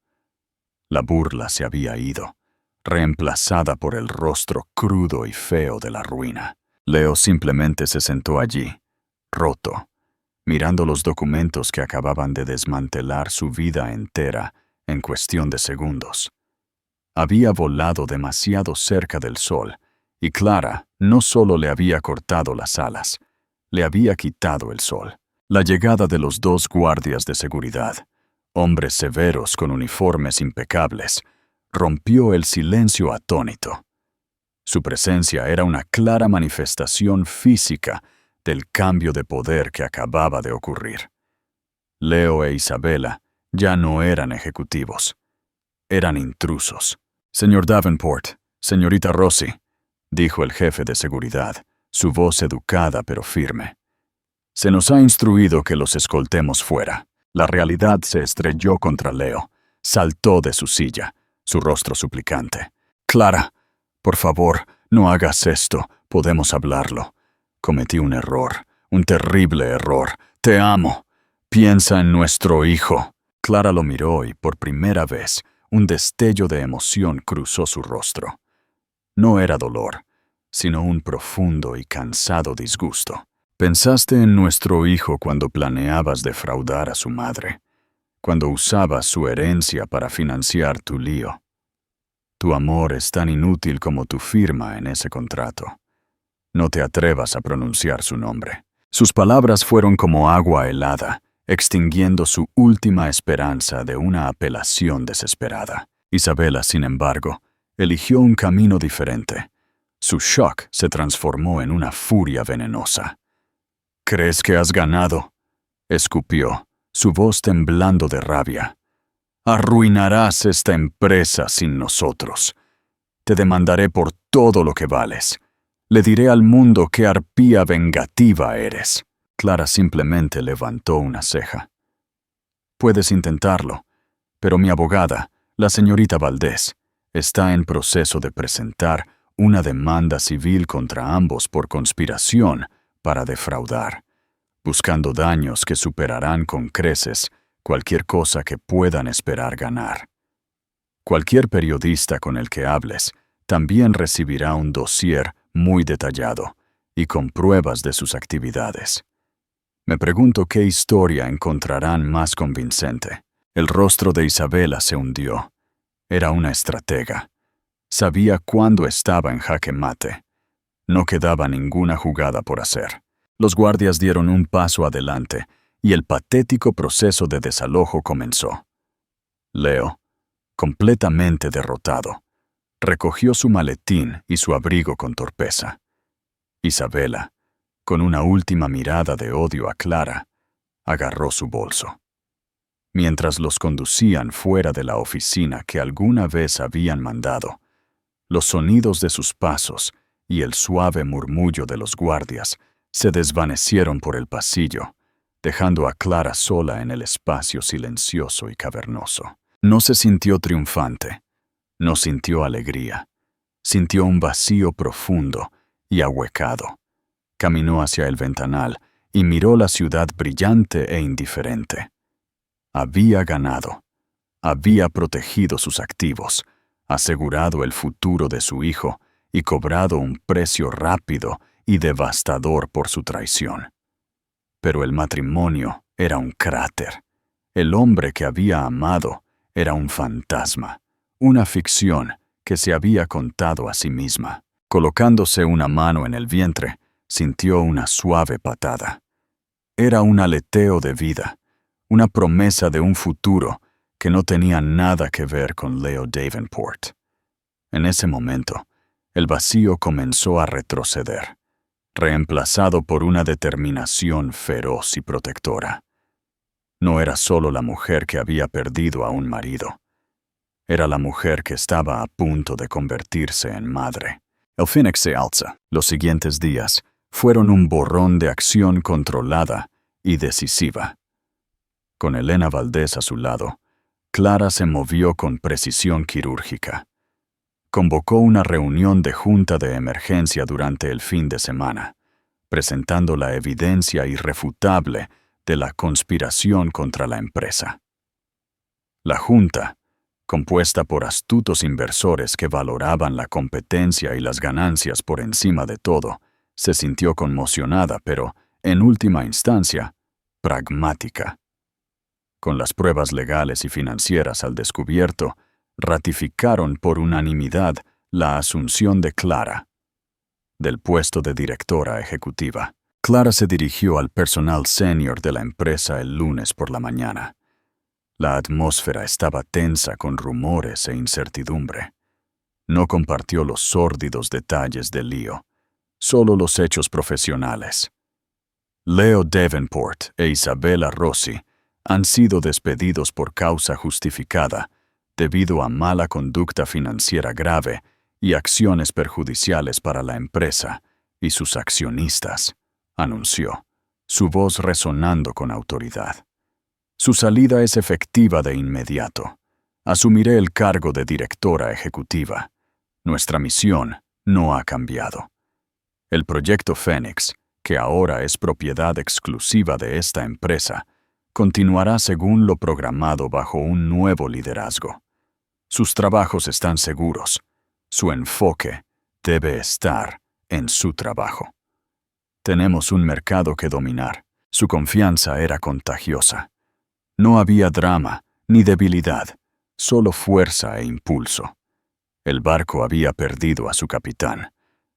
S1: La burla se había ido, reemplazada por el rostro crudo y feo de la ruina. Leo simplemente se sentó allí, roto, mirando los documentos que acababan de desmantelar su vida entera en cuestión de segundos. Había volado demasiado cerca del sol, y Clara no solo le había cortado las alas, le había quitado el sol. La llegada de los 2 guardias de seguridad, hombres severos con uniformes impecables, rompió el silencio atónito. Su presencia era una clara manifestación física del cambio de poder que acababa de ocurrir. Leo e Isabela ya no eran ejecutivos, eran intrusos. Señor Davenport, señorita Rossi, dijo el jefe de seguridad, su voz educada pero firme. Se nos ha instruido que los escoltemos fuera. La realidad se estrelló contra Leo. Saltó de su silla, su rostro suplicante. Clara, por favor, no hagas esto. Podemos hablarlo. Cometí un error, un terrible error. Te amo. Piensa en nuestro hijo. Clara lo miró y, por primera vez, un destello de emoción cruzó su rostro. No era dolor, sino un profundo y cansado disgusto. Pensaste en nuestro hijo cuando planeabas defraudar a su madre, cuando usabas su herencia para financiar tu lío. Tu amor es tan inútil como tu firma en ese contrato. No te atrevas a pronunciar su nombre. Sus palabras fueron como agua helada, extinguiendo su última esperanza de una apelación desesperada. Isabela, sin embargo, eligió un camino diferente. Su shock se transformó en una furia venenosa. «¿Crees que has ganado?», escupió, su voz temblando de rabia. «Arruinarás esta empresa sin nosotros. Te demandaré por todo lo que vales. Le diré al mundo qué arpía vengativa eres». Clara simplemente levantó una ceja. «Puedes intentarlo, pero mi abogada, la señorita Valdés, está en proceso de presentar una demanda civil contra ambos por conspiración para defraudar, buscando daños que superarán con creces cualquier cosa que puedan esperar ganar. Cualquier periodista con el que hables también recibirá un dossier muy detallado y con pruebas de sus actividades. Me pregunto qué historia encontrarán más convincente». El rostro de Isabela se hundió. Era una estratega. Sabía cuándo estaba en jaque mate. No quedaba ninguna jugada por hacer. Los guardias dieron un paso adelante y el patético proceso de desalojo comenzó. Leo, completamente derrotado, recogió su maletín y su abrigo con torpeza. Isabela, con una última mirada de odio a Clara, agarró su bolso. Mientras los conducían fuera de la oficina que alguna vez habían mandado, los sonidos de sus pasos y el suave murmullo de los guardias se desvanecieron por el pasillo, dejando a Clara sola en el espacio silencioso y cavernoso. No se sintió triunfante, no sintió alegría, sintió un vacío profundo y ahuecado. Caminó hacia el ventanal y miró la ciudad brillante e indiferente. Había ganado, había protegido sus activos, asegurado el futuro de su hijo y cobrado un precio rápido y devastador por su traición. Pero el matrimonio era un cráter. El hombre que había amado era un fantasma, una ficción que se había contado a sí misma. Colocándose una mano en el vientre, sintió una suave patada. Era un aleteo de vida, una promesa de un futuro que no tenía nada que ver con Leo Davenport. En ese momento, el vacío comenzó a retroceder, reemplazado por una determinación feroz y protectora. No era solo la mujer que había perdido a un marido. Era la mujer que estaba a punto de convertirse en madre. El Phoenix se alza. Los siguientes días fueron un borrón de acción controlada y decisiva. Con Elena Valdés a su lado, Clara se movió con precisión quirúrgica. Convocó una reunión de junta de emergencia durante el fin de semana, presentando la evidencia irrefutable de la conspiración contra la empresa. La junta, compuesta por astutos inversores que valoraban la competencia y las ganancias por encima de todo, se sintió conmocionada, pero, en última instancia, pragmática. Con las pruebas legales y financieras al descubierto, ratificaron por unanimidad la asunción de Clara del puesto de directora ejecutiva. Clara se dirigió al personal senior de la empresa el lunes por la mañana. La atmósfera estaba tensa con rumores e incertidumbre. No compartió los sórdidos detalles del lío, solo los hechos profesionales. Leo Davenport e Isabela Rossi han sido despedidos por causa justificada debido a mala conducta financiera grave y acciones perjudiciales para la empresa y sus accionistas, anunció, su voz resonando con autoridad. Su salida es efectiva de inmediato. Asumiré el cargo de directora ejecutiva. Nuestra misión no ha cambiado. El proyecto Phoenix, que ahora es propiedad exclusiva de esta empresa, continuará según lo programado bajo un nuevo liderazgo. Sus trabajos están seguros. Su enfoque debe estar en su trabajo. Tenemos un mercado que dominar. Su confianza era contagiosa. No había drama ni debilidad, solo fuerza e impulso. El barco había perdido a su capitán,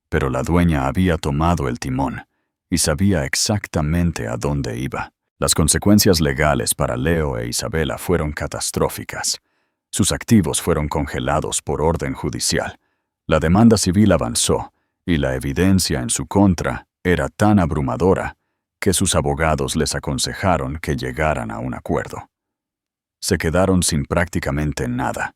S1: pero la dueña había tomado el timón y sabía exactamente a dónde iba. Las consecuencias legales para Leo e Isabela fueron catastróficas. Sus activos fueron congelados por orden judicial. La demanda civil avanzó y la evidencia en su contra era tan abrumadora que sus abogados les aconsejaron que llegaran a un acuerdo. Se quedaron sin prácticamente nada,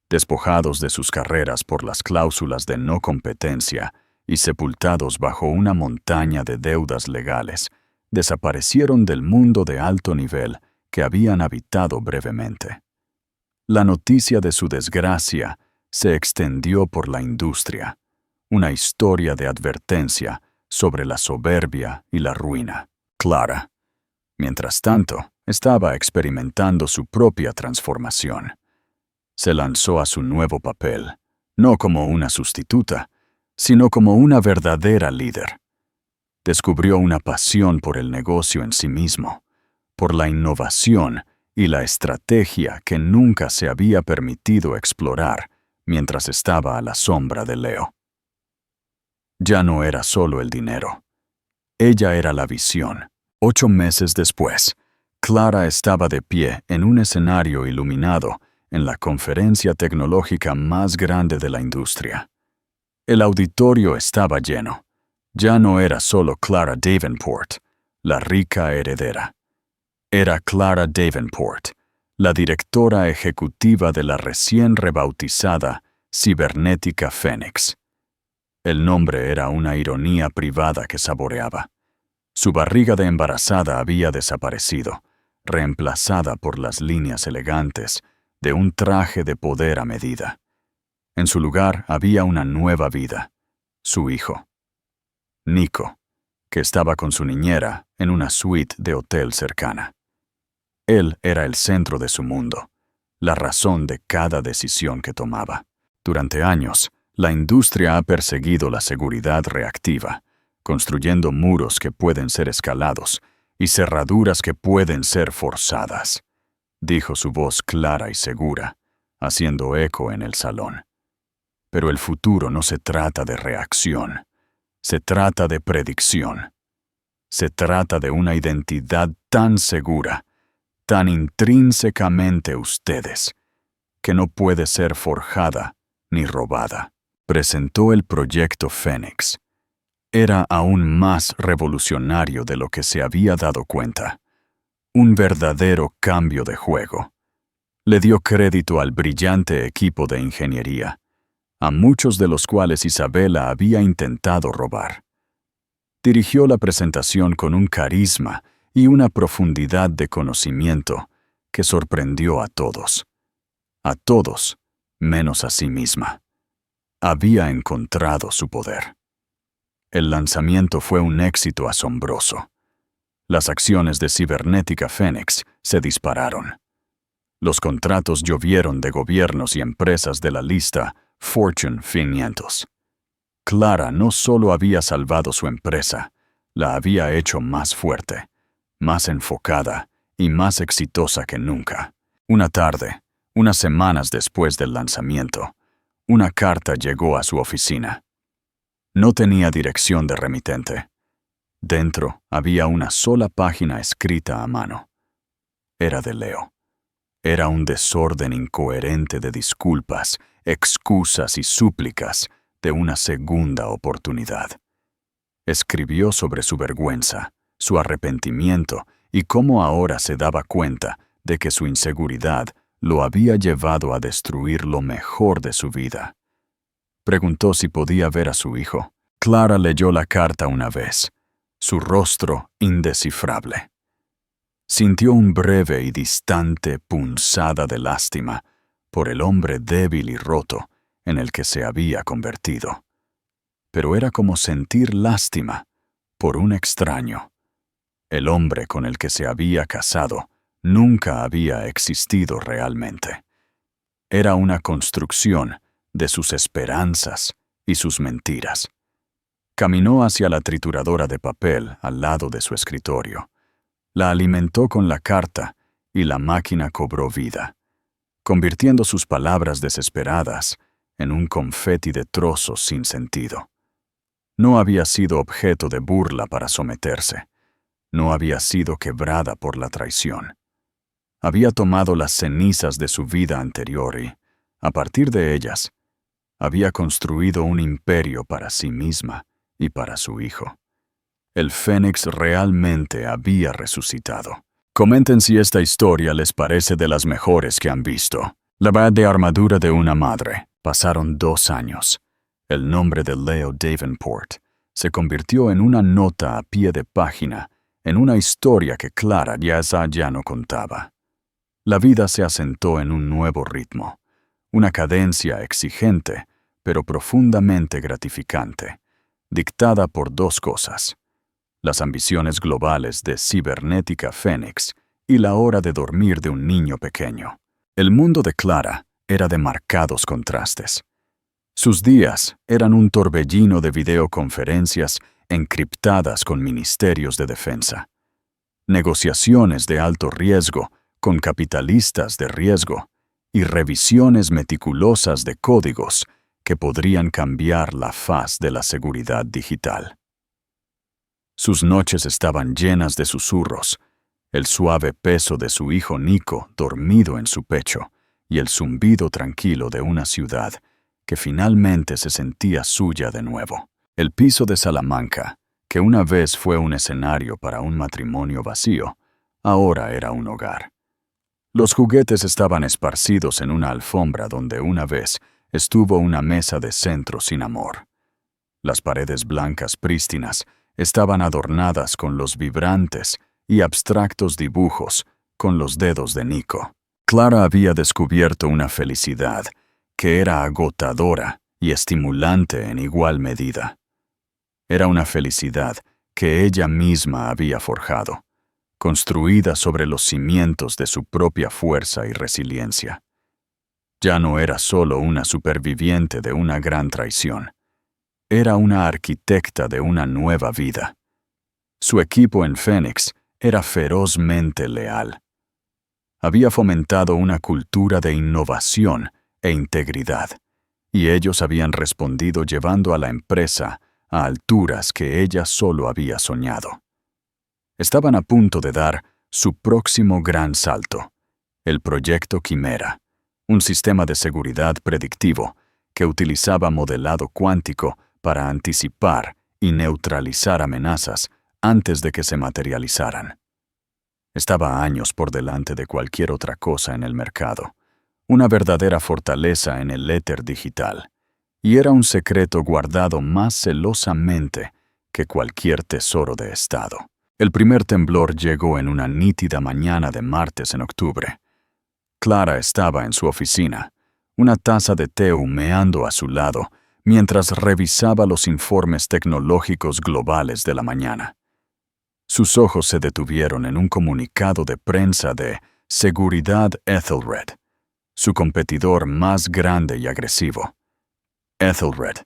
S1: despojados de sus carreras por las cláusulas de no competencia y sepultados bajo una montaña de deudas legales. Desaparecieron del mundo de alto nivel que habían habitado brevemente. La noticia de su desgracia se extendió por la industria, una historia de advertencia sobre la soberbia y la ruina. Clara, mientras tanto, estaba experimentando su propia transformación. Se lanzó a su nuevo papel, no como una sustituta, sino como una verdadera líder. Descubrió una pasión por el negocio en sí mismo, por la innovación y la estrategia que nunca se había permitido explorar mientras estaba a la sombra de Leo. Ya no era solo el dinero. Ella era la visión. 8 meses después, Clara estaba de pie en un escenario iluminado en la conferencia tecnológica más grande de la industria. El auditorio estaba lleno. Ya no era solo Clara Davenport, la rica heredera. Era Clara Davenport, la directora ejecutiva de la recién rebautizada Cibernética Phoenix. El nombre era una ironía privada que saboreaba. Su barriga de embarazada había desaparecido, reemplazada por las líneas elegantes de un traje de poder a medida. En su lugar había una nueva vida, su hijo, Nico, que estaba con su niñera en una suite de hotel cercana. Él era el centro de su mundo, la razón de cada decisión que tomaba. Durante años, la industria ha perseguido la seguridad reactiva, construyendo muros que pueden ser escalados y cerraduras que pueden ser forzadas, dijo su voz clara y segura, haciendo eco en el salón. Pero el futuro no se trata de reacción, se trata de predicción. Se trata de una identidad tan segura, tan intrínsecamente ustedes, que no puede ser forjada ni robada. Presentó el proyecto Phoenix. Era aún más revolucionario de lo que se había dado cuenta. Un verdadero cambio de juego. Le dio crédito al brillante equipo de ingeniería, a muchos de los cuales Isabela había intentado robar. Dirigió la presentación con un carisma y una profundidad de conocimiento que sorprendió a todos, menos a sí misma. Había encontrado su poder. El lanzamiento fue un éxito asombroso. Las acciones de Cibernética Phoenix se dispararon. Los contratos llovieron de gobiernos y empresas de la lista Fortune 500. Clara no solo había salvado su empresa, la había hecho más fuerte, más enfocada y más exitosa que nunca. Una tarde, unas semanas después del lanzamiento, una carta llegó a su oficina. No tenía dirección de remitente. Dentro había una sola página escrita a mano. Era de Leo. Era un desorden incoherente de disculpas, excusas y súplicas de una segunda oportunidad. Escribió sobre su vergüenza, su arrepentimiento y cómo ahora se daba cuenta de que su inseguridad lo había llevado a destruir lo mejor de su vida. Preguntó si podía ver a su hijo. Clara leyó la carta una vez, su rostro indescifrable. Sintió un breve y distante punzada de lástima por el hombre débil y roto en el que se había convertido. Pero era como sentir lástima por un extraño. El hombre con el que se había casado nunca había existido realmente. Era una construcción de sus esperanzas y sus mentiras. Caminó hacia la trituradora de papel al lado de su escritorio. La alimentó con la carta y la máquina cobró vida, convirtiendo sus palabras desesperadas en un confeti de trozos sin sentido. No había sido objeto de burla para someterse. No había sido quebrada por la traición. Había tomado las cenizas de su vida anterior y, a partir de ellas, había construido un imperio para sí misma y para su hijo. El Fénix realmente había resucitado. Comenten si esta historia les parece de las mejores que han visto. La bat de armadura de una madre. Pasaron 2 años. El nombre de Leo Davenport se convirtió en una nota a pie de página en una historia que Clara ya no contaba. La vida se asentó en un nuevo ritmo, una cadencia exigente, pero profundamente gratificante, dictada por 2 cosas: las ambiciones globales de Cibernética Phoenix y la hora de dormir de un niño pequeño. El mundo de Clara era de marcados contrastes. Sus días eran un torbellino de videoconferencias encriptadas con ministerios de defensa, negociaciones de alto riesgo con capitalistas de riesgo y revisiones meticulosas de códigos que podrían cambiar la faz de la seguridad digital. Sus noches estaban llenas de susurros, el suave peso de su hijo Nico dormido en su pecho y el zumbido tranquilo de una ciudad que finalmente se sentía suya de nuevo. El piso de Salamanca, que una vez fue un escenario para un matrimonio vacío, ahora era un hogar. Los juguetes estaban esparcidos en una alfombra donde una vez estuvo una mesa de centro sin amor. Las paredes blancas prístinas estaban adornadas con los vibrantes y abstractos dibujos con los dedos de Nico. Clara había descubierto una felicidad que era agotadora y estimulante en igual medida. Era una felicidad que ella misma había forjado, construida sobre los cimientos de su propia fuerza y resiliencia. Ya no era solo una superviviente de una gran traición. Era una arquitecta de una nueva vida. Su equipo en Phoenix era ferozmente leal. Había fomentado una cultura de innovación e integridad, y ellos habían respondido llevando a la empresa a alturas que ella solo había soñado. Estaban a punto de dar su próximo gran salto, el Proyecto Quimera, un sistema de seguridad predictivo que utilizaba modelado cuántico para anticipar y neutralizar amenazas antes de que se materializaran. Estaba a años por delante de cualquier otra cosa en el mercado, una verdadera fortaleza en el éter digital, y era un secreto guardado más celosamente que cualquier tesoro de Estado. El primer temblor llegó en una nítida mañana de martes en octubre. Clara estaba en su oficina, una taza de té humeando a su lado, mientras revisaba los informes tecnológicos globales de la mañana. Sus ojos se detuvieron en un comunicado de prensa de Seguridad Ethelred, su competidor más grande y agresivo. Ethelred,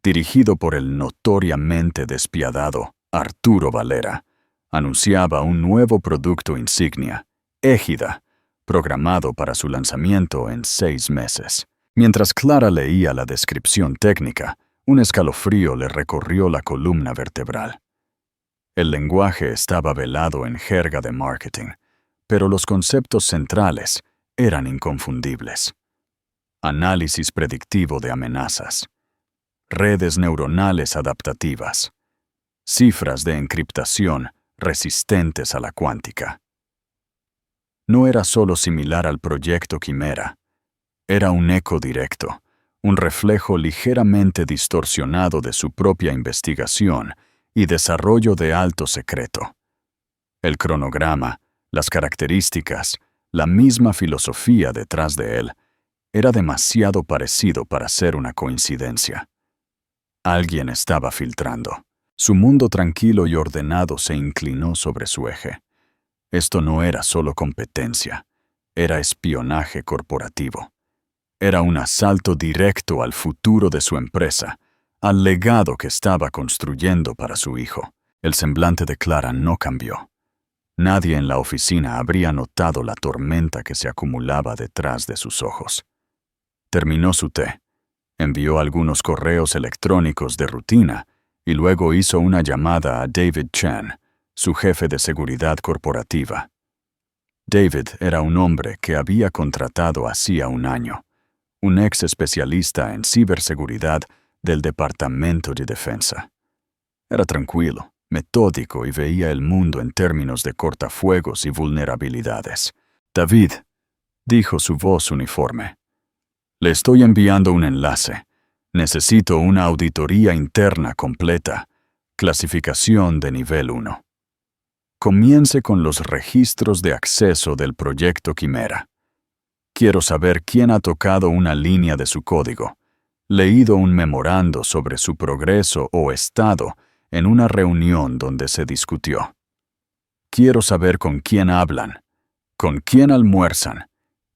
S1: dirigido por el notoriamente despiadado Arturo Valera, anunciaba un nuevo producto insignia, Égida, programado para su lanzamiento en 6 meses. Mientras Clara leía la descripción técnica, un escalofrío le recorrió la columna vertebral. El lenguaje estaba velado en jerga de marketing, pero los conceptos centrales eran inconfundibles. Análisis predictivo de amenazas, redes neuronales adaptativas, cifras de encriptación resistentes a la cuántica. No era solo similar al Proyecto Quimera, era un eco directo, un reflejo ligeramente distorsionado de su propia investigación y desarrollo de alto secreto. El cronograma, las características, la misma filosofía detrás de él, era demasiado parecido para ser una coincidencia. Alguien estaba filtrando. Su mundo tranquilo y ordenado se inclinó sobre su eje. Esto no era solo competencia, era espionaje corporativo. Era un asalto directo al futuro de su empresa, al legado que estaba construyendo para su hijo. El semblante de Clara no cambió. Nadie en la oficina habría notado la tormenta que se acumulaba detrás de sus ojos. Terminó su té, envió algunos correos electrónicos de rutina y luego hizo una llamada a David Chen, su jefe de seguridad corporativa. David era un hombre que había contratado hacía un año, un ex especialista en ciberseguridad del Departamento de Defensa. Era tranquilo, metódico y veía el mundo en términos de cortafuegos y vulnerabilidades. David, dijo su voz uniforme, le estoy enviando un enlace. Necesito una auditoría interna completa, clasificación de nivel 1. Comience con los registros de acceso del Proyecto Quimera. Quiero saber quién ha tocado una línea de su código, leído un memorando sobre su progreso o estado en una reunión donde se discutió. Quiero saber con quién hablan, con quién almuerzan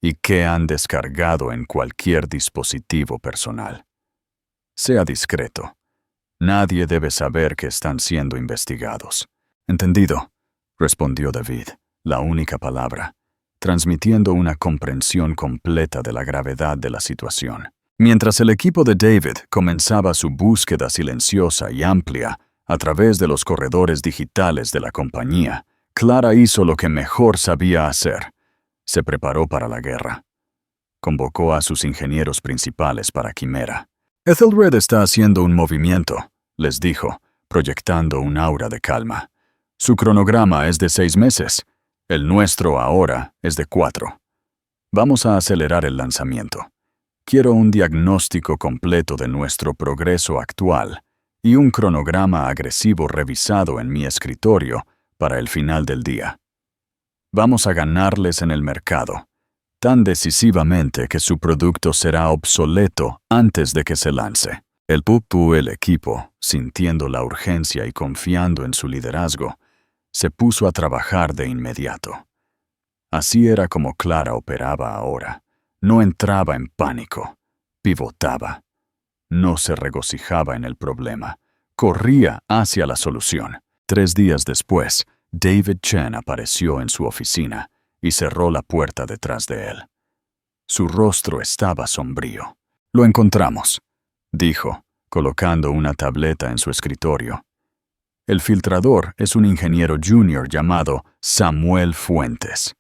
S1: y qué han descargado en cualquier dispositivo personal. Sea discreto. Nadie debe saber que están siendo investigados. Entendido, respondió David, la única palabra, transmitiendo una comprensión completa de la gravedad de la situación. Mientras el equipo de David comenzaba su búsqueda silenciosa y amplia a través de los corredores digitales de la compañía, Clara hizo lo que mejor sabía hacer. Se preparó para la guerra. Convocó a sus ingenieros principales para Quimera. Ethelred está haciendo un movimiento, les dijo, proyectando un aura de calma. Su cronograma es de 6 meses. El nuestro ahora es de 4. Vamos a acelerar el lanzamiento. Quiero un diagnóstico completo de nuestro progreso actual y un cronograma agresivo revisado en mi escritorio para el final del día. Vamos a ganarles en el mercado, tan decisivamente que su producto será obsoleto antes de que se lance. El equipo, sintiendo la urgencia y confiando en su liderazgo, se puso a trabajar de inmediato. Así era como Clara operaba ahora. No entraba en pánico, pivotaba. No se regocijaba en el problema, corría hacia la solución. 3 días después, David Chen apareció en su oficina y cerró la puerta detrás de él. Su rostro estaba sombrío. «Lo encontramos», dijo, colocando una tableta en su escritorio. El filtrador es un ingeniero junior llamado Samuel Fuentes.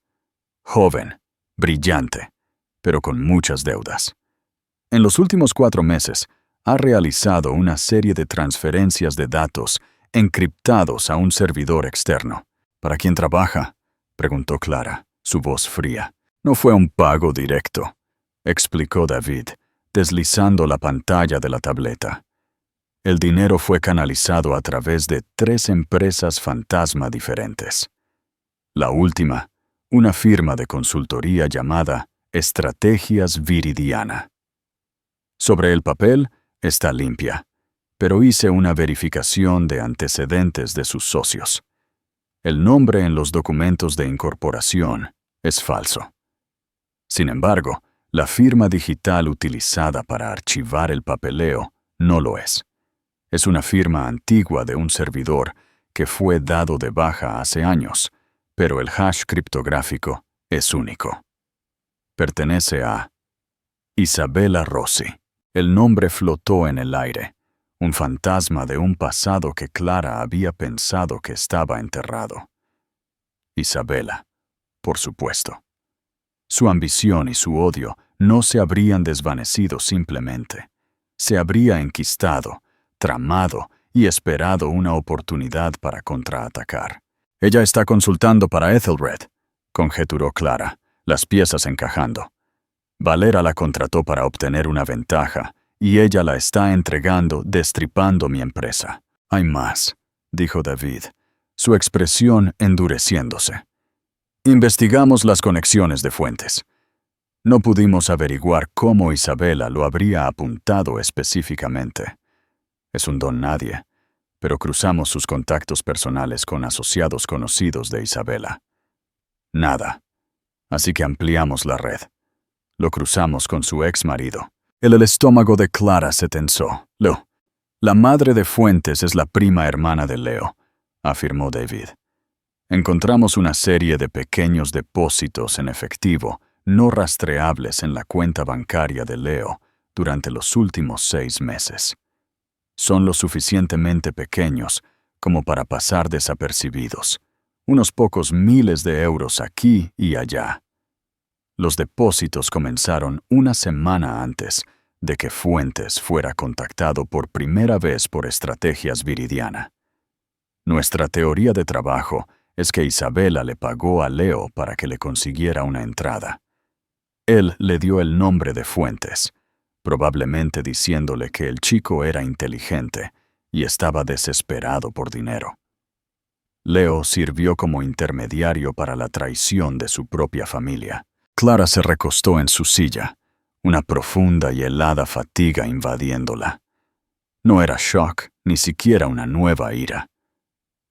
S1: Joven, brillante, pero con muchas deudas. En los últimos 4 meses, ha realizado una serie de transferencias de datos encriptados a un servidor externo. «¿Para quién trabaja?», preguntó Clara, su voz fría. «No fue un pago directo», explicó David, deslizando la pantalla de la tableta. El dinero fue canalizado a través de 3 empresas fantasma diferentes. La última, una firma de consultoría llamada Estrategias Viridiana. Sobre el papel está limpia, pero hice una verificación de antecedentes de sus socios. El nombre en los documentos de incorporación es falso. Sin embargo, la firma digital utilizada para archivar el papeleo no lo es. Es una firma antigua de un servidor que fue dado de baja hace años, pero el hash criptográfico es único. Pertenece a Isabella Rossi. El nombre flotó en el aire, un fantasma de un pasado que Clara había pensado que estaba enterrado. Isabella, por supuesto. Su ambición y su odio no se habrían desvanecido simplemente. Se habría enquistado, tramado y esperado una oportunidad para contraatacar. «Ella está consultando para Ethelred», conjeturó Clara, las piezas encajando. «Valera la contrató para obtener una ventaja, y ella la está entregando destripando mi empresa». «Hay más», dijo David, su expresión endureciéndose. «Investigamos las conexiones de Fuentes. No pudimos averiguar cómo Isabella lo habría apuntado específicamente. Es un don nadie, pero cruzamos sus contactos personales con asociados conocidos de Isabella. Nada. Así que ampliamos la red. Lo cruzamos con su ex marido». El estómago de Clara se tensó. La madre de Fuentes es la prima hermana de Leo, afirmó David. Encontramos una serie de pequeños depósitos en efectivo no rastreables en la cuenta bancaria de Leo durante los últimos 6 meses. Son lo suficientemente pequeños como para pasar desapercibidos, unos pocos miles de euros aquí y allá. Los depósitos comenzaron una semana antes de que Fuentes fuera contactado por primera vez por Estrategias Viridiana. Nuestra teoría de trabajo es que Isabella le pagó a Leo para que le consiguiera una entrada. Él le dio el nombre de Fuentes, probablemente diciéndole que el chico era inteligente y estaba desesperado por dinero. Leo sirvió como intermediario para la traición de su propia familia. Clara se recostó en su silla, una profunda y helada fatiga invadiéndola. No era shock, ni siquiera una nueva ira.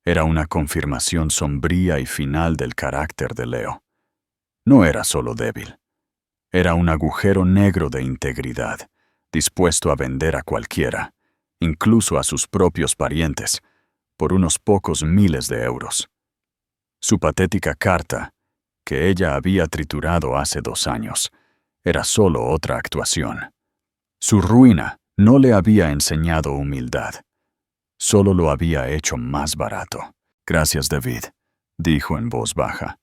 S1: Era una confirmación sombría y final del carácter de Leo. No era solo débil. Era un agujero negro de integridad, dispuesto a vender a cualquiera, incluso a sus propios parientes, por unos pocos miles de euros. Su patética carta, que ella había triturado hace 2 años. Era solo otra actuación. Su ruina no le había enseñado humildad. Solo lo había hecho más barato. Gracias, David, dijo en voz baja.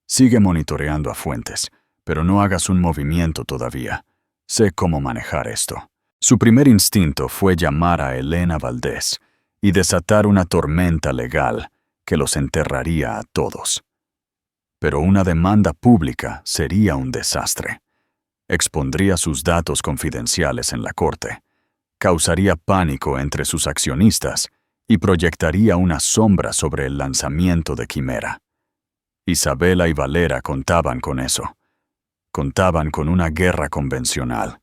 S1: Sigue monitoreando a Fuentes, pero no hagas un movimiento todavía. Sé cómo manejar esto. Su primer instinto fue llamar a Elena Valdés y desatar una tormenta legal que los enterraría a todos. Pero una demanda pública sería un desastre. Expondría sus datos confidenciales en la corte, causaría pánico entre sus accionistas y proyectaría una sombra sobre el lanzamiento de Quimera. Isabela y Valera contaban con eso. Contaban con una guerra convencional.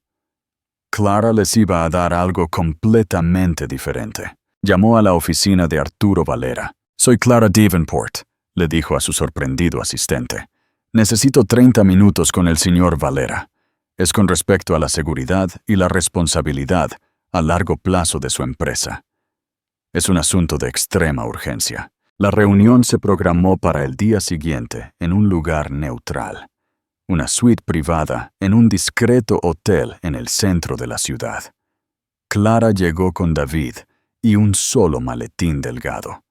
S1: Clara les iba a dar algo completamente diferente. Llamó a la oficina de Arturo Valera. «Soy Clara Davenport», le dijo a su sorprendido asistente. «Necesito 30 minutos con el señor Valera. Es con respecto a la seguridad y la responsabilidad a largo plazo de su empresa. Es un asunto de extrema urgencia». La reunión se programó para el día siguiente en un lugar neutral. Una suite privada en un discreto hotel en el centro de la ciudad. Clara llegó con David y un solo maletín delgado.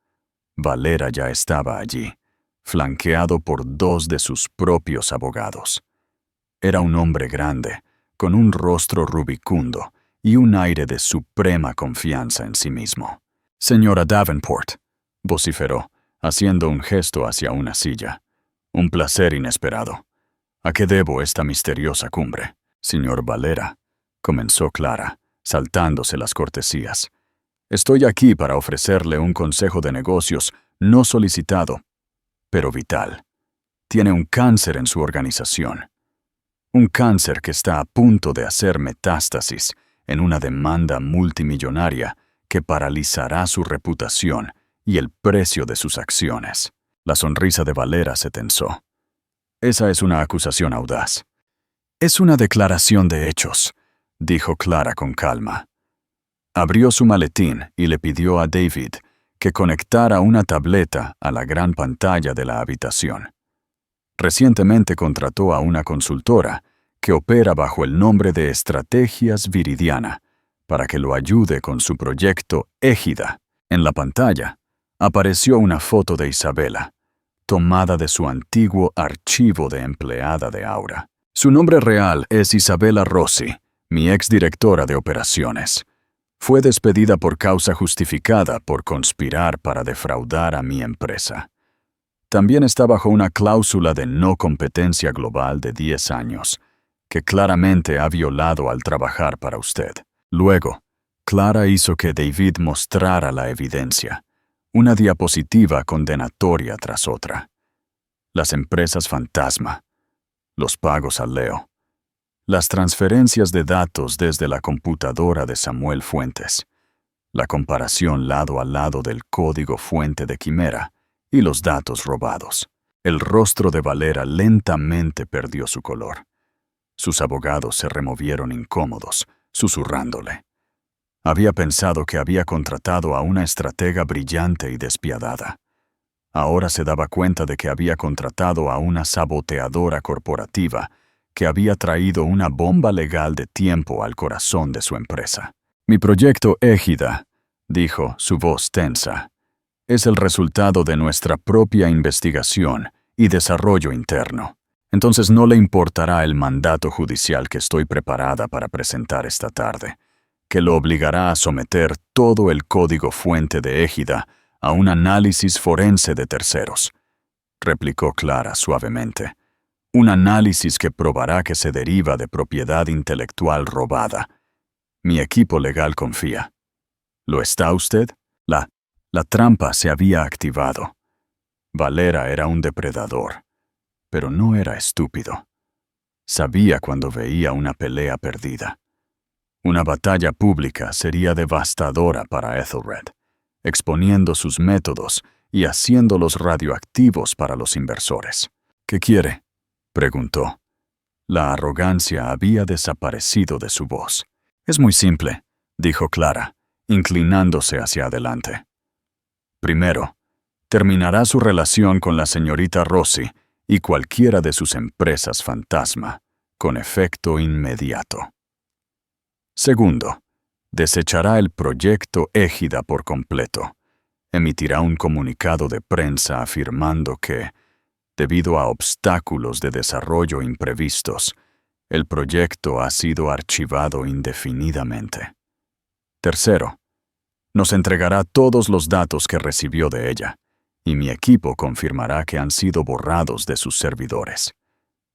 S1: Valera ya estaba allí, flanqueado por 2 de sus propios abogados. Era un hombre grande, con un rostro rubicundo y un aire de suprema confianza en sí mismo. «Señora Davenport», vociferó, haciendo un gesto hacia una silla. «Un placer inesperado. ¿A qué debo esta misteriosa cumbre?» «Señor Valera», comenzó Clara, saltándose las cortesías. «Estoy aquí para ofrecerle un consejo de negocios no solicitado, pero vital. Tiene un cáncer en su organización. Un cáncer que está a punto de hacer metástasis en una demanda multimillonaria que paralizará su reputación y el precio de sus acciones». La sonrisa de Valera se tensó. «Esa es una acusación audaz». «Es una declaración de hechos», dijo Clara con calma. Abrió su maletín y le pidió a David que conectara una tableta a la gran pantalla de la habitación. Recientemente contrató a una consultora que opera bajo el nombre de Estrategias Viridiana para que lo ayude con su proyecto Égida. En la pantalla apareció una foto de Isabela, tomada de su antiguo archivo de empleada de Aura. Su nombre real es Isabela Rossi, mi exdirectora de operaciones. Fue despedida por causa justificada por conspirar para defraudar a mi empresa. También está bajo una cláusula de no competencia global de 10 años, que claramente ha violado al trabajar para usted. Luego, Clara hizo que David mostrara la evidencia, una diapositiva condenatoria tras otra. Las empresas fantasma, los pagos a Leo, las transferencias de datos desde la computadora de Samuel Fuentes, la comparación lado a lado del código fuente de Quimera y los datos robados. El rostro de Valera lentamente perdió su color. Sus abogados se removieron incómodos, susurrándole. Había pensado que había contratado a una estratega brillante y despiadada. Ahora se daba cuenta de que había contratado a una saboteadora corporativa que había traído una bomba legal de tiempo al corazón de su empresa. «Mi proyecto Égida», dijo, su voz tensa, «es el resultado de nuestra propia investigación y desarrollo interno. Entonces no le importará el mandato judicial que estoy preparada para presentar esta tarde, que lo obligará a someter todo el código fuente de Égida a un análisis forense de terceros», replicó Clara suavemente. «Un análisis que probará que se deriva de propiedad intelectual robada. Mi equipo legal confía. ¿Lo está usted?» La trampa se había activado. Valera era un depredador, pero no era estúpido. Sabía cuando veía una pelea perdida. Una batalla pública sería devastadora para Ethelred, exponiendo sus métodos y haciéndolos radioactivos para los inversores. «¿Qué quiere?», preguntó. La arrogancia había desaparecido de su voz. «Es muy simple», dijo Clara, inclinándose hacia adelante. «Primero, terminará su relación con la señorita Rossi y cualquiera de sus empresas fantasma, con efecto inmediato. Segundo, desechará el proyecto Égida por completo. Emitirá un comunicado de prensa afirmando que, debido a obstáculos de desarrollo imprevistos, el proyecto ha sido archivado indefinidamente. Tercero, nos entregará todos los datos que recibió de ella, y mi equipo confirmará que han sido borrados de sus servidores.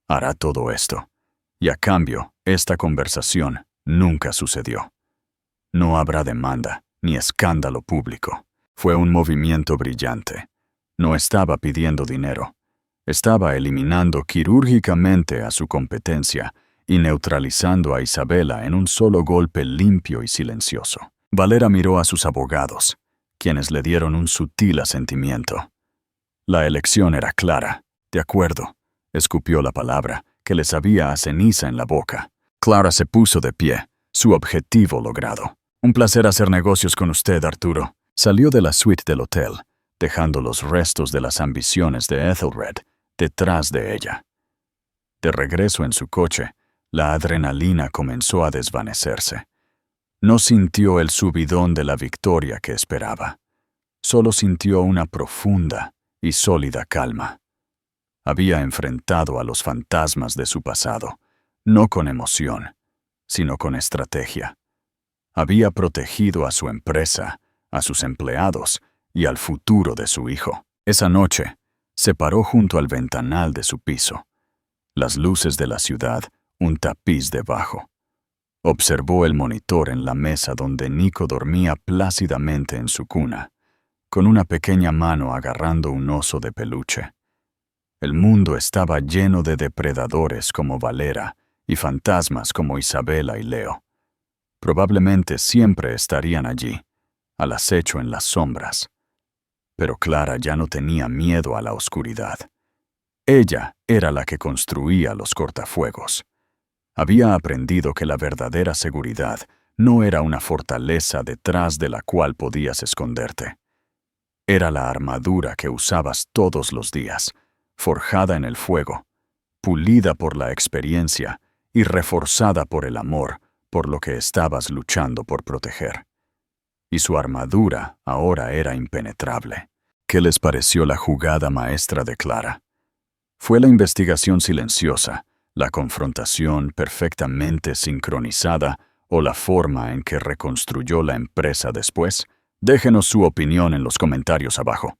S1: Hará todo esto, y a cambio, esta conversación nunca sucedió. No habrá demanda ni escándalo público. Fue un movimiento brillante. No estaba pidiendo dinero. Estaba eliminando quirúrgicamente a su competencia y neutralizando a Isabela en un solo golpe limpio y silencioso. Valera miró a sus abogados, quienes le dieron un sutil asentimiento. La elección era clara. De acuerdo, escupió la palabra, que le sabía a ceniza en la boca. Clara se puso de pie, su objetivo logrado. Un placer hacer negocios con usted, Arturo. Salió de la suite del hotel, dejando los restos de las ambiciones de Ethelred detrás de ella. De regreso en su coche, la adrenalina comenzó a desvanecerse. No sintió el subidón de la victoria que esperaba. Solo sintió una profunda y sólida calma. Había enfrentado a los fantasmas de su pasado, no con emoción, sino con estrategia. Había protegido a su empresa, a sus empleados y al futuro de su hijo. Esa noche, se paró junto al ventanal de su piso. Las luces de la ciudad, un tapiz debajo. Observó el monitor en la mesa donde Nico dormía plácidamente en su cuna, con una pequeña mano agarrando un oso de peluche. El mundo estaba lleno de depredadores como Valera y fantasmas como Isabela y Leo. Probablemente siempre estarían allí, al acecho en las sombras. Pero Clara ya no tenía miedo a la oscuridad. Ella era la que construía los cortafuegos. Había aprendido que la verdadera seguridad no era una fortaleza detrás de la cual podías esconderte. Era la armadura que usabas todos los días, forjada en el fuego, pulida por la experiencia y reforzada por el amor, por lo que estabas luchando por proteger. Y su armadura ahora era impenetrable. ¿Qué les pareció la jugada maestra de Clara? Fue la investigación silenciosa, la confrontación perfectamente sincronizada o la forma en que reconstruyó la empresa después. Déjenos su opinión en los comentarios abajo.